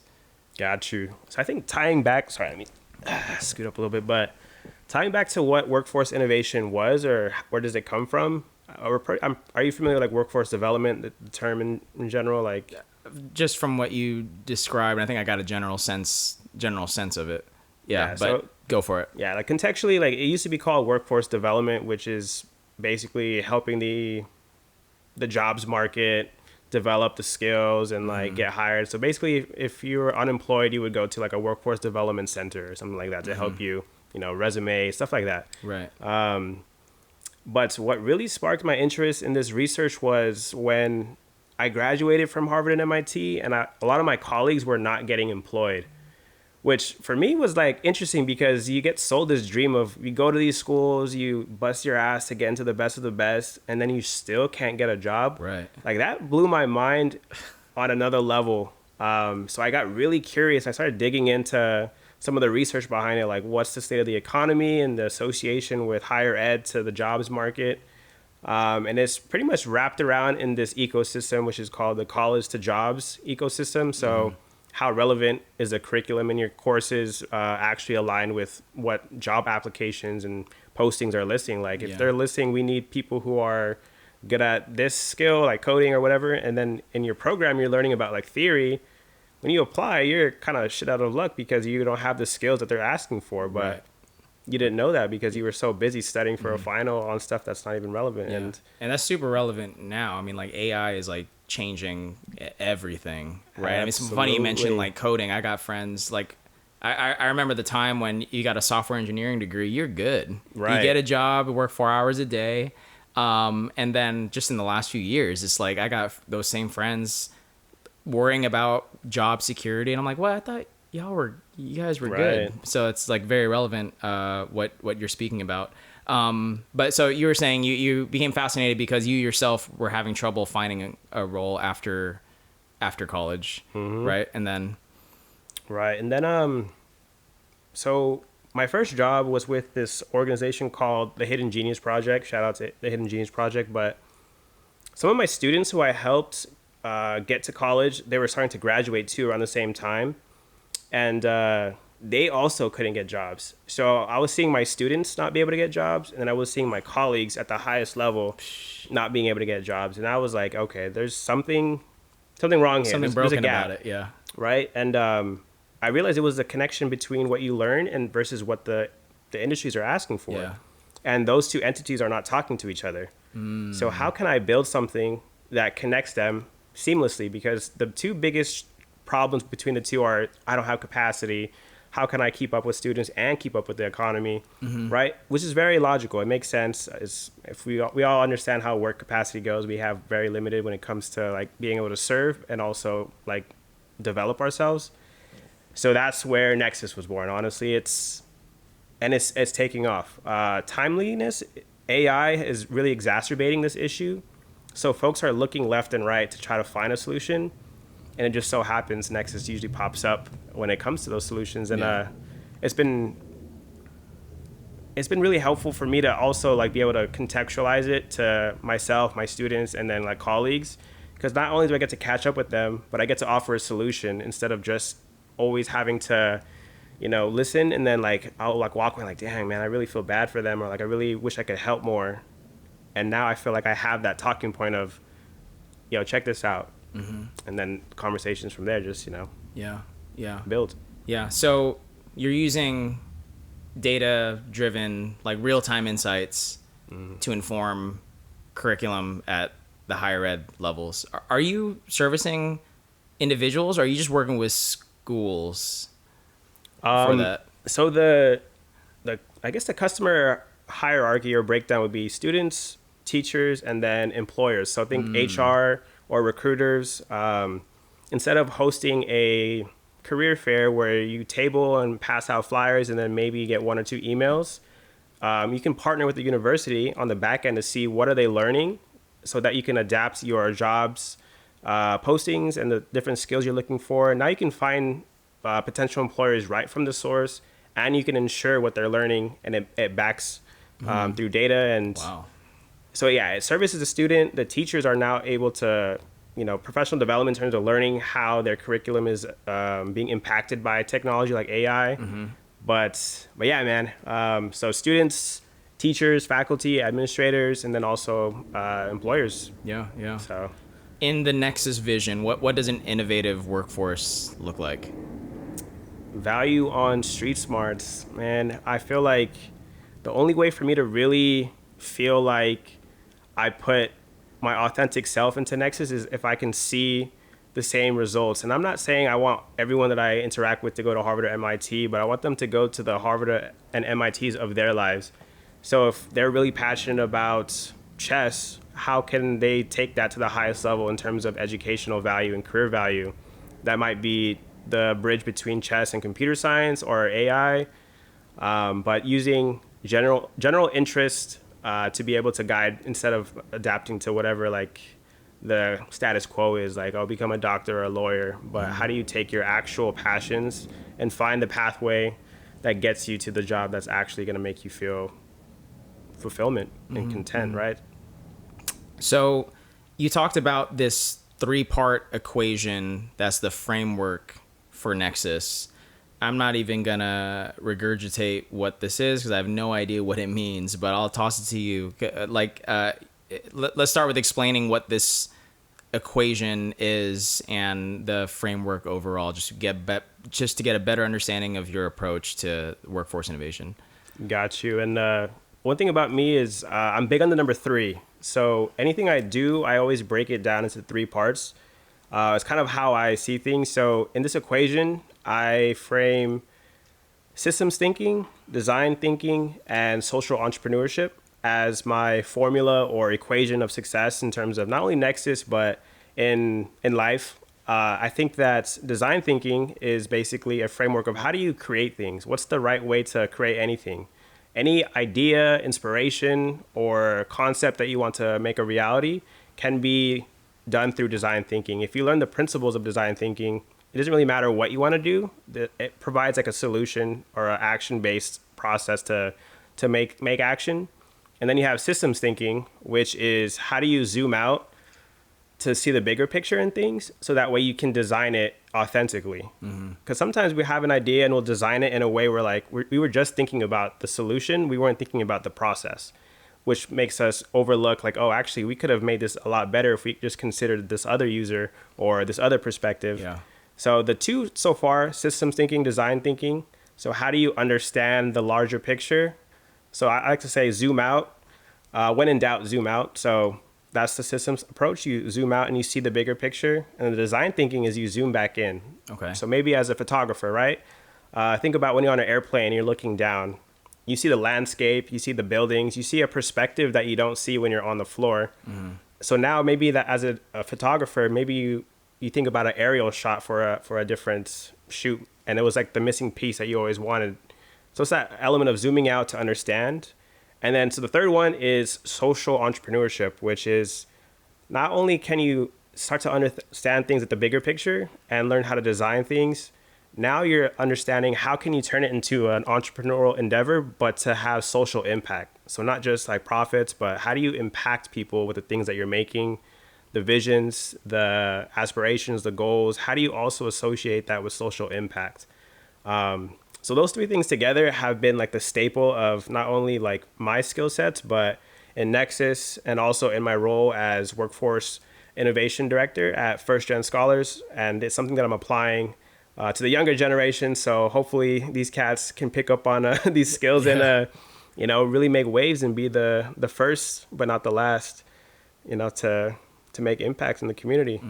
Got you. So I think tying back, sorry, let me scoot up a little bit, but tying back to what workforce innovation was, or where does it come from? Are you familiar with like workforce development, the term in general? Like, just from what you described, I think I got a general sense of it. Yeah, but so, go for it. Yeah, like contextually, like it used to be called workforce development, which is basically helping the jobs market develop the skills and like get hired. So basically, if you were unemployed, you would go to like a workforce development center or something like that to help you, resume, stuff like that. Right. But what really sparked my interest in this research was when I graduated from Harvard and MIT, and a lot of my colleagues were not getting employed, which for me was like interesting because you get sold this dream of you go to these schools, you bust your ass to get into the best of the best, and then you still can't get a job. Right. Like that blew my mind on another level. So I got really curious. I started digging into some of the research behind it, like what's the state of the economy and the association with higher ed to the jobs market. And it's pretty much wrapped around in this ecosystem, which is called the college to jobs ecosystem. So how relevant is the curriculum in your courses actually aligned with what job applications and postings are listing? Like if they're listing, we need people who are good at this skill, like coding or whatever. And then in your program, you're learning about like theory. When you apply, you're kind of shit out of luck because you don't have the skills that they're asking for. But you didn't know that because you were so busy studying for a final on stuff that's not even relevant. Yeah. And that's super relevant now. I mean, like AI is like changing everything, right? I mean, it's funny you mentioned like coding. I got friends like I remember the time when you got a software engineering degree, you're good. Right. You get a job, work 4 hours a day. And then just in the last few years, it's like I got those same friends worrying about job security, and I'm like, what? I thought you guys were good. So it's like very relevant what you're speaking about. But so you were saying you became fascinated because you yourself were having trouble finding a role after college, right? And then so my first job was with this organization called the Hidden Genius Project. Shout out to the Hidden Genius Project. But some of my students who I helped get to college, they were starting to graduate too around the same time. And they also couldn't get jobs. So I was seeing my students not be able to get jobs, and then I was seeing my colleagues at the highest level not being able to get jobs. And I was like, okay, there's something wrong here. Something broken about it, yeah. Right? And I realized it was the connection between what you learn and versus what the industries are asking for. Yeah. And those two entities are not talking to each other. So how can I build something that connects them seamlessly? Because the two biggest problems between the two are I don't have capacity. How can I keep up with students and keep up with the economy, right? Which is very logical. It makes sense. If we all understand how work capacity goes, we have very limited when it comes to like being able to serve and also like develop ourselves. So that's where Nexus was born. Honestly, it's taking off. Timeliness, AI is really exacerbating this issue. So folks are looking left and right to try to find a solution. And it just so happens Nexus usually pops up when it comes to those solutions. And it's been really helpful for me to also like be able to contextualize it to myself, my students, and then like colleagues. Because not only do I get to catch up with them, but I get to offer a solution instead of just always having to, listen. And then like I'll like walk away like, dang man, I really feel bad for them, or like I really wish I could help more. And now I feel like I have that talking point of, check this out. And then conversations from there just, build. Yeah. So you're using data-driven, like real-time insights to inform curriculum at the higher ed levels. Are you servicing individuals, or are you just working with schools for that? So the I guess the customer hierarchy or breakdown would be students, teachers, and then employers. So I think HR or recruiters, instead of hosting a career fair where you table and pass out flyers and then maybe get 1 or 2 emails, you can partner with the university on the back end to see what are they learning so that you can adapt your jobs postings and the different skills you're looking for. Now you can find potential employers right from the source, and you can ensure what they're learning, and it backs through data. And Wow. so yeah, it services the student. The teachers are now able to, professional development in terms of learning how their curriculum is being impacted by technology like AI. But yeah, man. So students, teachers, faculty, administrators, and then also employers. Yeah, yeah. So In the Nexus vision, what does an innovative workforce look like? value on street smarts, man. I feel like the only way for me to really feel like I put my authentic self into Nexus is if I can see the same results. And I'm not saying I want everyone that I interact with to go to Harvard or MIT, but I want them to go to the Harvard and MITs of their lives. So if they're really passionate about chess, how can they take that to the highest level in terms of educational value and career value? That might be the bridge between chess and computer science or AI, but using general interest to be able to guide instead of adapting to whatever like the status quo is, like, oh, become a doctor or a lawyer. But how do you take your actual passions and find the pathway that gets you to the job that's actually going to make you feel fulfillment and content, right? So you talked about this 3-part equation that's the framework for Nexus. I'm not even gonna regurgitate what this is because I have no idea what it means, but I'll toss it to you. Let's start with explaining what this equation is and the framework overall, just to get a better understanding of your approach to workforce innovation. Got you. And one thing about me is I'm big on the number 3. So anything I do, I always break it down into 3 parts. It's kind of how I see things. So in this equation, I frame systems thinking, design thinking, and social entrepreneurship as my formula or equation of success in terms of not only Nexus, but in life. I think that design thinking is basically a framework of how do you create things? What's the right way to create anything? Any idea, inspiration, or concept that you want to make a reality can be done through design thinking. If you learn the principles of design thinking, it doesn't really matter what you want to do. It provides like a solution or an action-based process to make action. And then you have systems thinking, which is how do you zoom out to see the bigger picture in things so that way you can design it authentically. Because sometimes we have an idea and we'll design it in a way where like we were just thinking about the solution. We weren't thinking about the process, which makes us overlook like, oh, actually, we could have made this a lot better if we just considered this other user or this other perspective. Yeah. So the 2 so far, systems thinking, design thinking. So how do you understand the larger picture? So I like to say zoom out. When in doubt, zoom out. So that's the systems approach. You zoom out and you see the bigger picture. And the design thinking is you zoom back in. Okay. So maybe as a photographer, right? Think about when you're on an airplane and you're looking down. You see the landscape, you see the buildings, you see a perspective that you don't see when you're on the floor. So now maybe that as a photographer, maybe you think about an aerial shot for a different shoot, and it was like the missing piece that you always wanted. So it's that element of zooming out to understand. And then so the third one is social entrepreneurship, which is not only can you start to understand things at the bigger picture and learn how to design things, now you're understanding how can you turn it into an entrepreneurial endeavor, but to have social impact. So not just like profits, but how do you impact people with the things that you're making, the visions, the aspirations, the goals? How do you also associate that with social impact? So those 3 things together have been like the staple of not only like my skill sets, but in Nexus and also in my role as workforce innovation director at First Gen Scholars. And it's something that I'm applying to the younger generation. So hopefully these cats can pick up on these skills and, really make waves and be the first, but not the last, to make impacts in the community.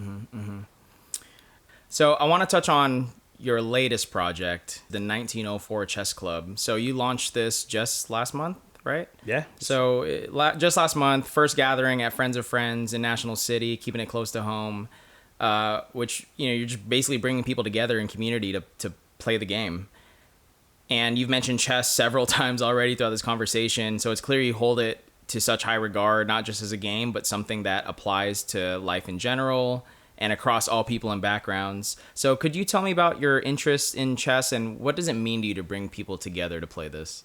So I want to touch on your latest project, the 1904 Chess Club. So you launched this just last month, right? Yeah. So just last month, first gathering at Friends of Friends in National City, keeping it close to home, which, you're just basically bringing people together in community to play the game. And you've mentioned chess several times already throughout this conversation. So it's clear you hold it to such high regard, not just as a game, but something that applies to life in general and across all people and backgrounds. So could you tell me about your interest in chess and what does it mean to you to bring people together to play this?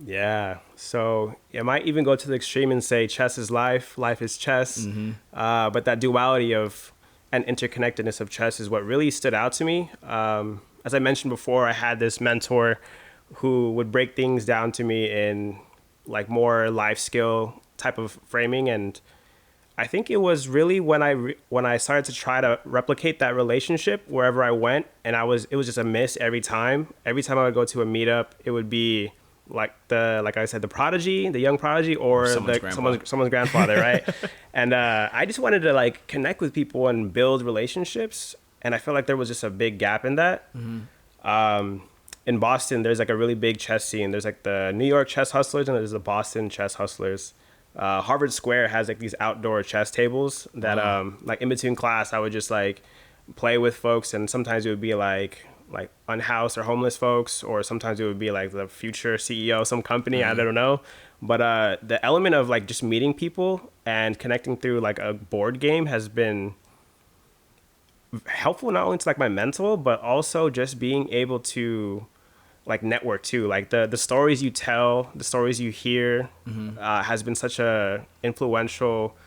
Yeah. So it might even go to the extreme and say chess is life, life is chess. But that duality of and interconnectedness of chess is what really stood out to me. As I mentioned before, I had this mentor who would break things down to me in like more life skill type of framing. And I think it was really when I started to try to replicate that relationship wherever I went, and it was just a miss every time. Every time I would go to a meetup, it would be like I said, the prodigy, the young prodigy, or someone's grandfather, right? And I just wanted to like connect with people and build relationships, and I felt like there was just a big gap in that. In Boston, there's like a really big chess scene. There's like the New York chess hustlers, and there's the Boston chess hustlers. Harvard Square has like these outdoor chess tables that like in between class I would just like play with folks, and sometimes it would be like unhoused or homeless folks, or sometimes it would be like the future CEO of some company. I don't know. But the element of like just meeting people and connecting through like a board game has been helpful, not only to like my mental, but also just being able to like network too. Like the stories you tell, the stories you hear has been such a influential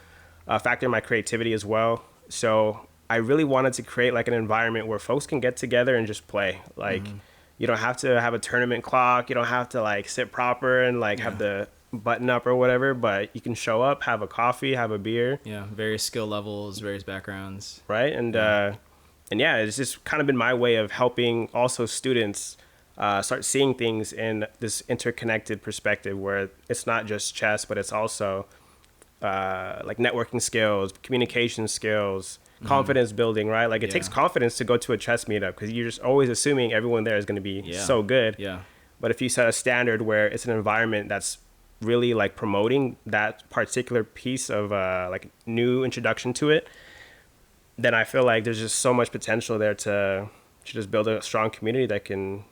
factor in my creativity as well. So I really wanted to create like an environment where folks can get together and just play. Like you don't have to have a tournament clock. You don't have to like sit proper and like have the button up or whatever, but you can show up, have a coffee, have a beer. Yeah. Various skill levels, various backgrounds. Right. And yeah, it's just kind of been my way of helping also students start seeing things in this interconnected perspective where it's not just chess, but it's also like networking skills, communication skills, confidence building, right? Like it takes confidence to go to a chess meetup because you're just always assuming everyone there is going to be so good. Yeah. But if you set a standard where it's an environment that's really like promoting that particular piece of like new introduction to it, then I feel like there's just so much potential there to just build a strong community that can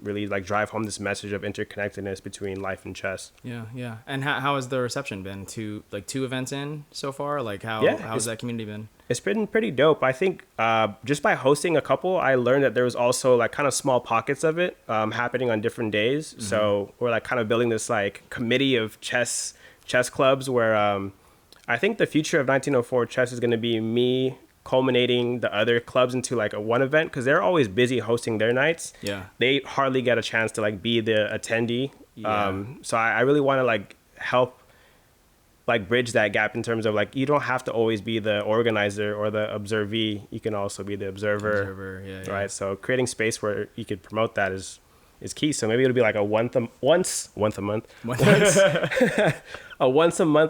really like drive home this message of interconnectedness between life and chess. Yeah. And how has the reception been to like 2 events in so far? Like how's that community been? It's been pretty dope. I think just by hosting a couple, I learned that there was also like kind of small pockets of it happening on different days. So we're like kind of building this like committee of chess clubs where I think the future of 1904 chess is going to be me culminating the other clubs into like a one event because they're always busy hosting their nights. Yeah, they hardly get a chance to like be the attendee. So I really want to like help like bridge that gap in terms of like you don't have to always be the organizer or the observee. You can also be the observer. Right. So creating space where you could promote that is key. So maybe it'll be like a once a month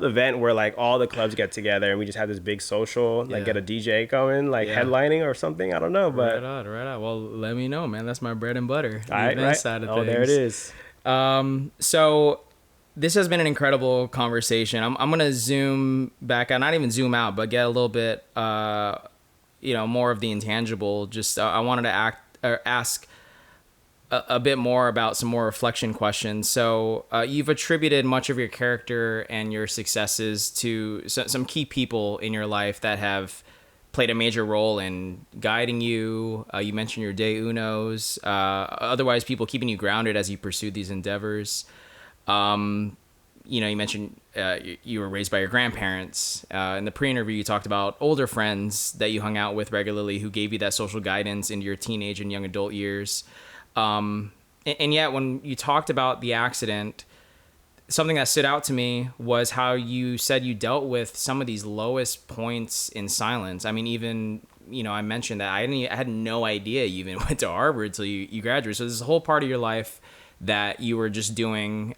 event where like all the clubs get together and we just have this big social, like get a DJ going, like headlining or something. I don't know, but right on. Well, let me know, man. That's my bread and butter. All right. Side of things. There it is. So this has been an incredible conversation. I'm gonna zoom back out, not even zoom out, but get a little bit, more of the intangible. Just I wanted to ask a bit more about some more reflection questions. So you've attributed much of your character and your successes to some key people in your life that have played a major role in guiding you. You mentioned your day unos, otherwise people keeping you grounded as you pursued these endeavors. You mentioned you were raised by your grandparents. In the pre-interview, you talked about older friends that you hung out with regularly who gave you that social guidance into your teenage and young adult years. And yet when you talked about the accident, something that stood out to me was how you said you dealt with some of these lowest points in silence. I mean, even, I mentioned that I had no idea you even went to Harvard until you graduated. So there's a whole part of your life that you were just doing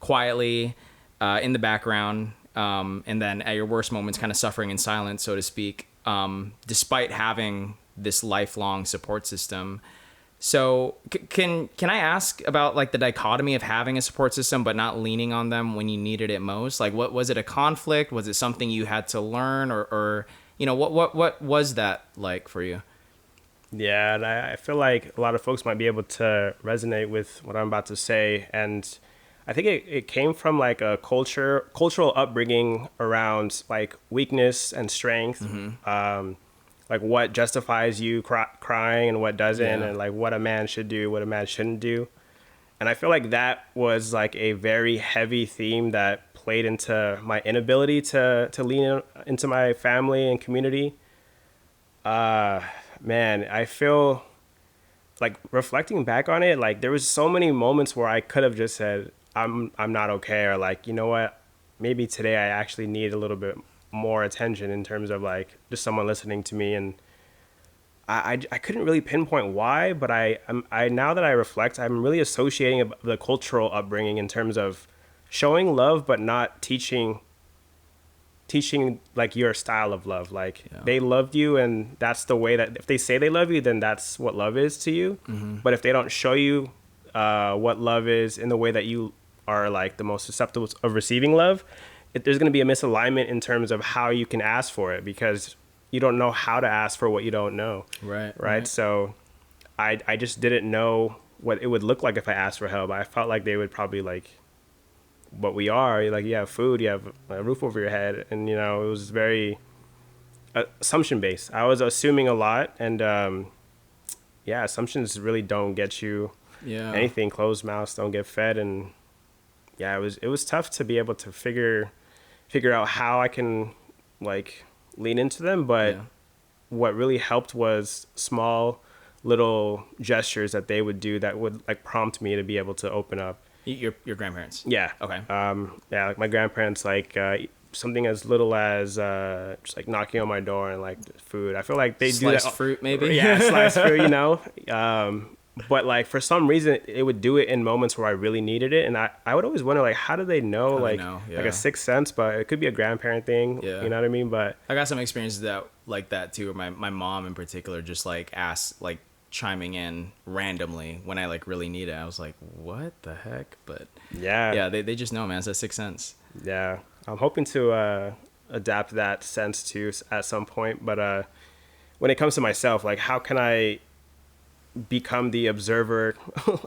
quietly in the background, and then at your worst moments kind of suffering in silence, so to speak, despite having this lifelong support system. So can I ask about like the dichotomy of having a support system but not leaning on them when you needed it most? Like, what was it, a conflict? Was it something you had to learn, or what was that like for you? Yeah, and I feel like a lot of folks might be able to resonate with what I'm about to say. And I think it came from like a cultural upbringing around like weakness and strength, like what justifies you crying and what doesn't, Yeah. and like what a man should do, what a man shouldn't do. And I feel like that was like a very heavy theme that played into my inability to lean into my family and community. Man, I feel like reflecting back on it, like there was so many moments where I could have just said, I'm not okay, or like, you know what, maybe today I actually need a little bit more attention in terms of like just someone listening to me. And I couldn't really pinpoint why, but I now that I reflect, I'm really associating the cultural upbringing in terms of showing love, but not teaching like your style of love. Like Yeah. they loved you, and that's the way that if they say they love you, then that's what love is to you. But if they don't show you what love is in the way that you are like the most susceptible of receiving love, there's going to be a misalignment in terms of how you can ask for it, because you don't know how to ask for what you don't know. Right. Right. So I just didn't know what it would look like if I asked for help. I felt like they would probably like, what we are, like you have food, you have a roof over your head, and you know it was very assumption based. I was assuming a lot, and yeah, assumptions really don't get you Yeah. anything. Closed mouths don't get fed. And yeah, it was tough to be able to figure out how I can like lean into them. But Yeah. what really helped was small little gestures that they would do that would like prompt me to be able to open up. Your grandparents. Yeah. Okay. Yeah, like my grandparents, like something as little as just like knocking on my door and like food. I feel like they do Sliced that. fruit, maybe. Yeah, sliced fruit, you know. But like for some reason, it would do it in moments where I really needed it, and I would always wonder like, how do they know? How they Like know, like yeah. a sixth sense, but it could be a grandparent thing. Yeah. You know what I mean? But I got some experiences that like that too. Where my mom in particular just like asked like chiming in randomly when I like really need it. I was like, what the heck? But yeah, they just know, man. It's that sixth sense. yeah, I'm hoping to adapt that sense too at some point. But when it comes to myself, like how can I become the observer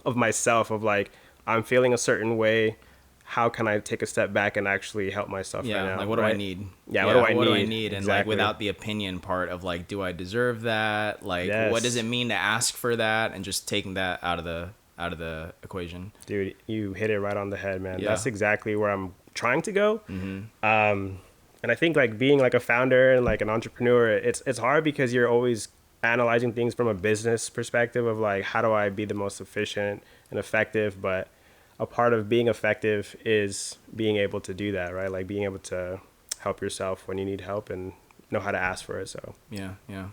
of myself, of like I'm feeling a certain way, how can I take a step back and actually help myself Yeah, right now? like what do I right? need? Yeah, what do I What do I need? need? And like Exactly. without the opinion part of like, do I deserve that? Like, Yes. what does it mean to ask for that? And just taking that out of the equation. Dude, you hit it right on the head, man. Yeah. That's exactly where I'm trying to go. And I think like being like a founder and like an entrepreneur, it's hard because you're always analyzing things from a business perspective of like, how do I be the most efficient and effective? But a part of being effective is being able to do that, right? Like being able to help yourself when you need help and know how to ask for it. So Yeah, yeah.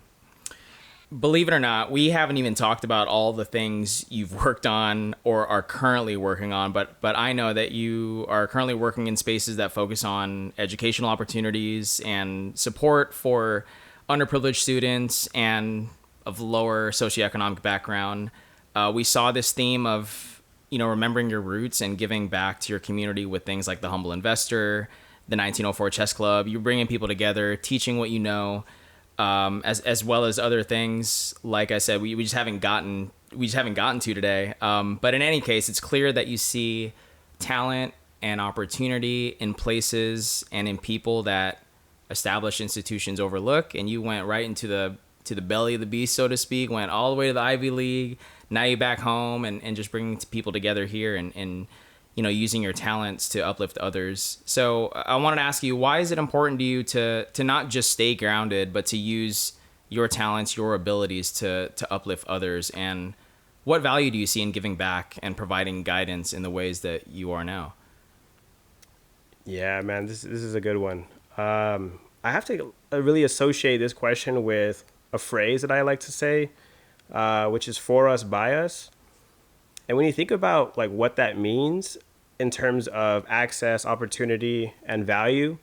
Believe it or not, we haven't even talked about all the things you've worked on or are currently working on, but I know that you are currently working in spaces that focus on educational opportunities and support for underprivileged students and of lower socioeconomic background. We saw this theme of, remembering your roots and giving back to your community with things like the Humble Investor, the 1904 Chess Club. You're bringing people together, teaching what you know, as well as other things. Like I said, we just haven't gotten to today. But in any case, it's clear that you see talent and opportunity in places and in people that established institutions overlook, and you went right into the belly of the beast, so to speak, went all the way to the Ivy League. Now you're back home and just bringing people together here and using your talents to uplift others. So I wanted to ask you, why is it important to you to not just stay grounded, but to use your talents, your abilities to uplift others? And what value do you see in giving back and providing guidance in the ways that you are now? yeah, man, this is a good one. I have to really associate this question with a phrase that I like to say, which is "for us, by us." And when you think about like what that means in terms of access, opportunity, and value,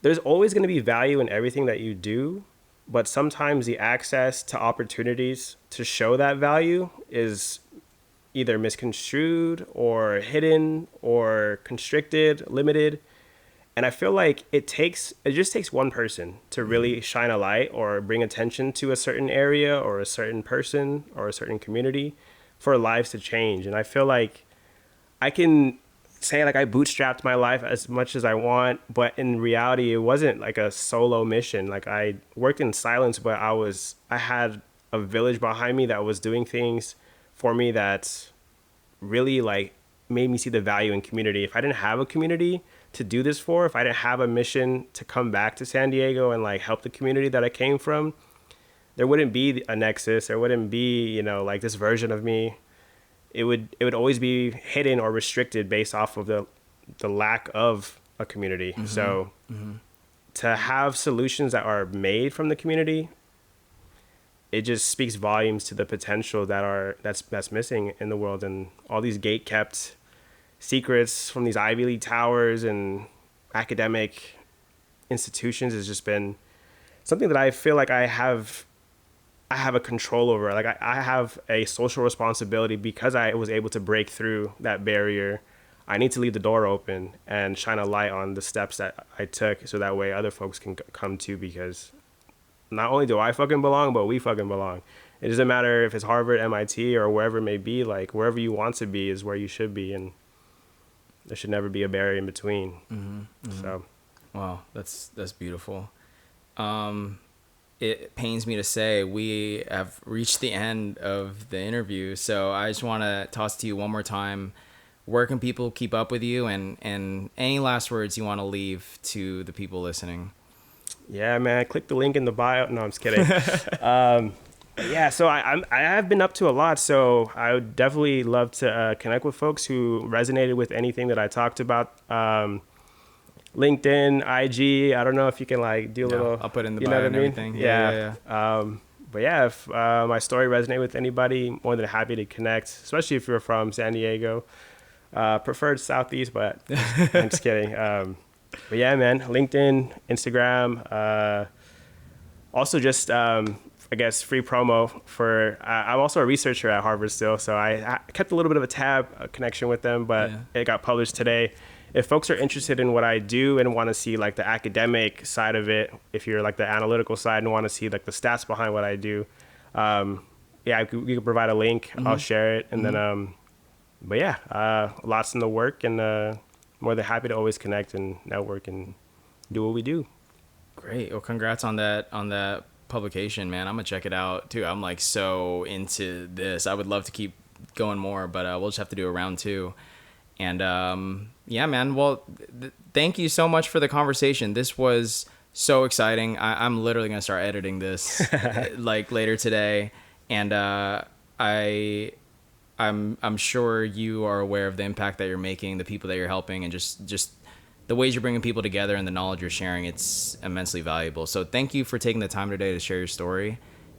there's always going to be value in everything that you do. But sometimes the access to opportunities to show that value is either misconstrued or hidden or constricted, limited. And I feel like it just takes one person to really shine a light or bring attention to a certain area or a certain person or a certain community for lives to change. And I feel like I can say like I bootstrapped my life as much as I want, but in reality, it wasn't like a solo mission. Like I worked in silence, but I had a village behind me that was doing things for me that really like made me see the value in community. If I didn't have a community to do this for, if I didn't have a mission to come back to San Diego and like help the community that I came from, there wouldn't be a nexus. There wouldn't be, you know, like this version of me. It would always be hidden or restricted based off of the lack of a community. Mm-hmm. So to have solutions that are made from the community, it just speaks volumes to the potential that's missing in the world. And all these gate kept secrets from these Ivy League towers and academic institutions has just been something that I feel like I have a control over. Like I have a social responsibility because I was able to break through that barrier. I need to leave the door open and shine a light on the steps that I took so that way other folks can come too, because not only do I fucking belong, but we fucking belong. It doesn't matter if it's Harvard, MIT, or wherever it may be. Like wherever you want to be is where you should be, and there should never be a barrier in between. Mm-hmm, mm-hmm. So, wow, that's beautiful. It pains me to say we have reached the end of the interview, so I just want to toss to you one more time. Where can people keep up with you, and any last words you want to leave to the people listening? Yeah, man, click the link in the bio. No, I'm just kidding. Yeah, so I have been up to a lot, so I would definitely love to connect with folks who resonated with anything that I talked about. LinkedIn, IG, I don't know if you can like do a little, I'll put in the bio and everything. Yeah. But yeah, if my story resonated with anybody, more than happy to connect, especially if you're from San Diego. Preferred Southeast, but I'm just kidding. But yeah, man, LinkedIn, Instagram, also just, I guess, free promo for, I'm also a researcher at Harvard still, so I kept a little bit of a connection with them, but it got published today. If folks are interested in what I do and want to see like the academic side of it, if you're like the analytical side and want to see like the stats behind what I do, we could provide a link. Mm-hmm. I'll share it. And then, but yeah, lots in the work, and more than happy to always connect and network and do what we do. Great. Well, congrats on that publication, man. I'm gonna check it out too. I'm like so into this. I would love to keep going more, but we'll just have to do a round 2. And yeah, man. Well, thank you so much for the conversation. This was so exciting. I'm literally gonna start editing this like later today, and I'm sure you are aware of the impact that you're making, the people that you're helping, and just the ways you're bringing people together and the knowledge you're sharing. It's immensely valuable. So thank you for taking the time today to share your story.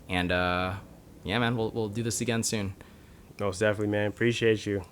And yeah, man, we'll do this again soon. Most definitely, man. Appreciate you.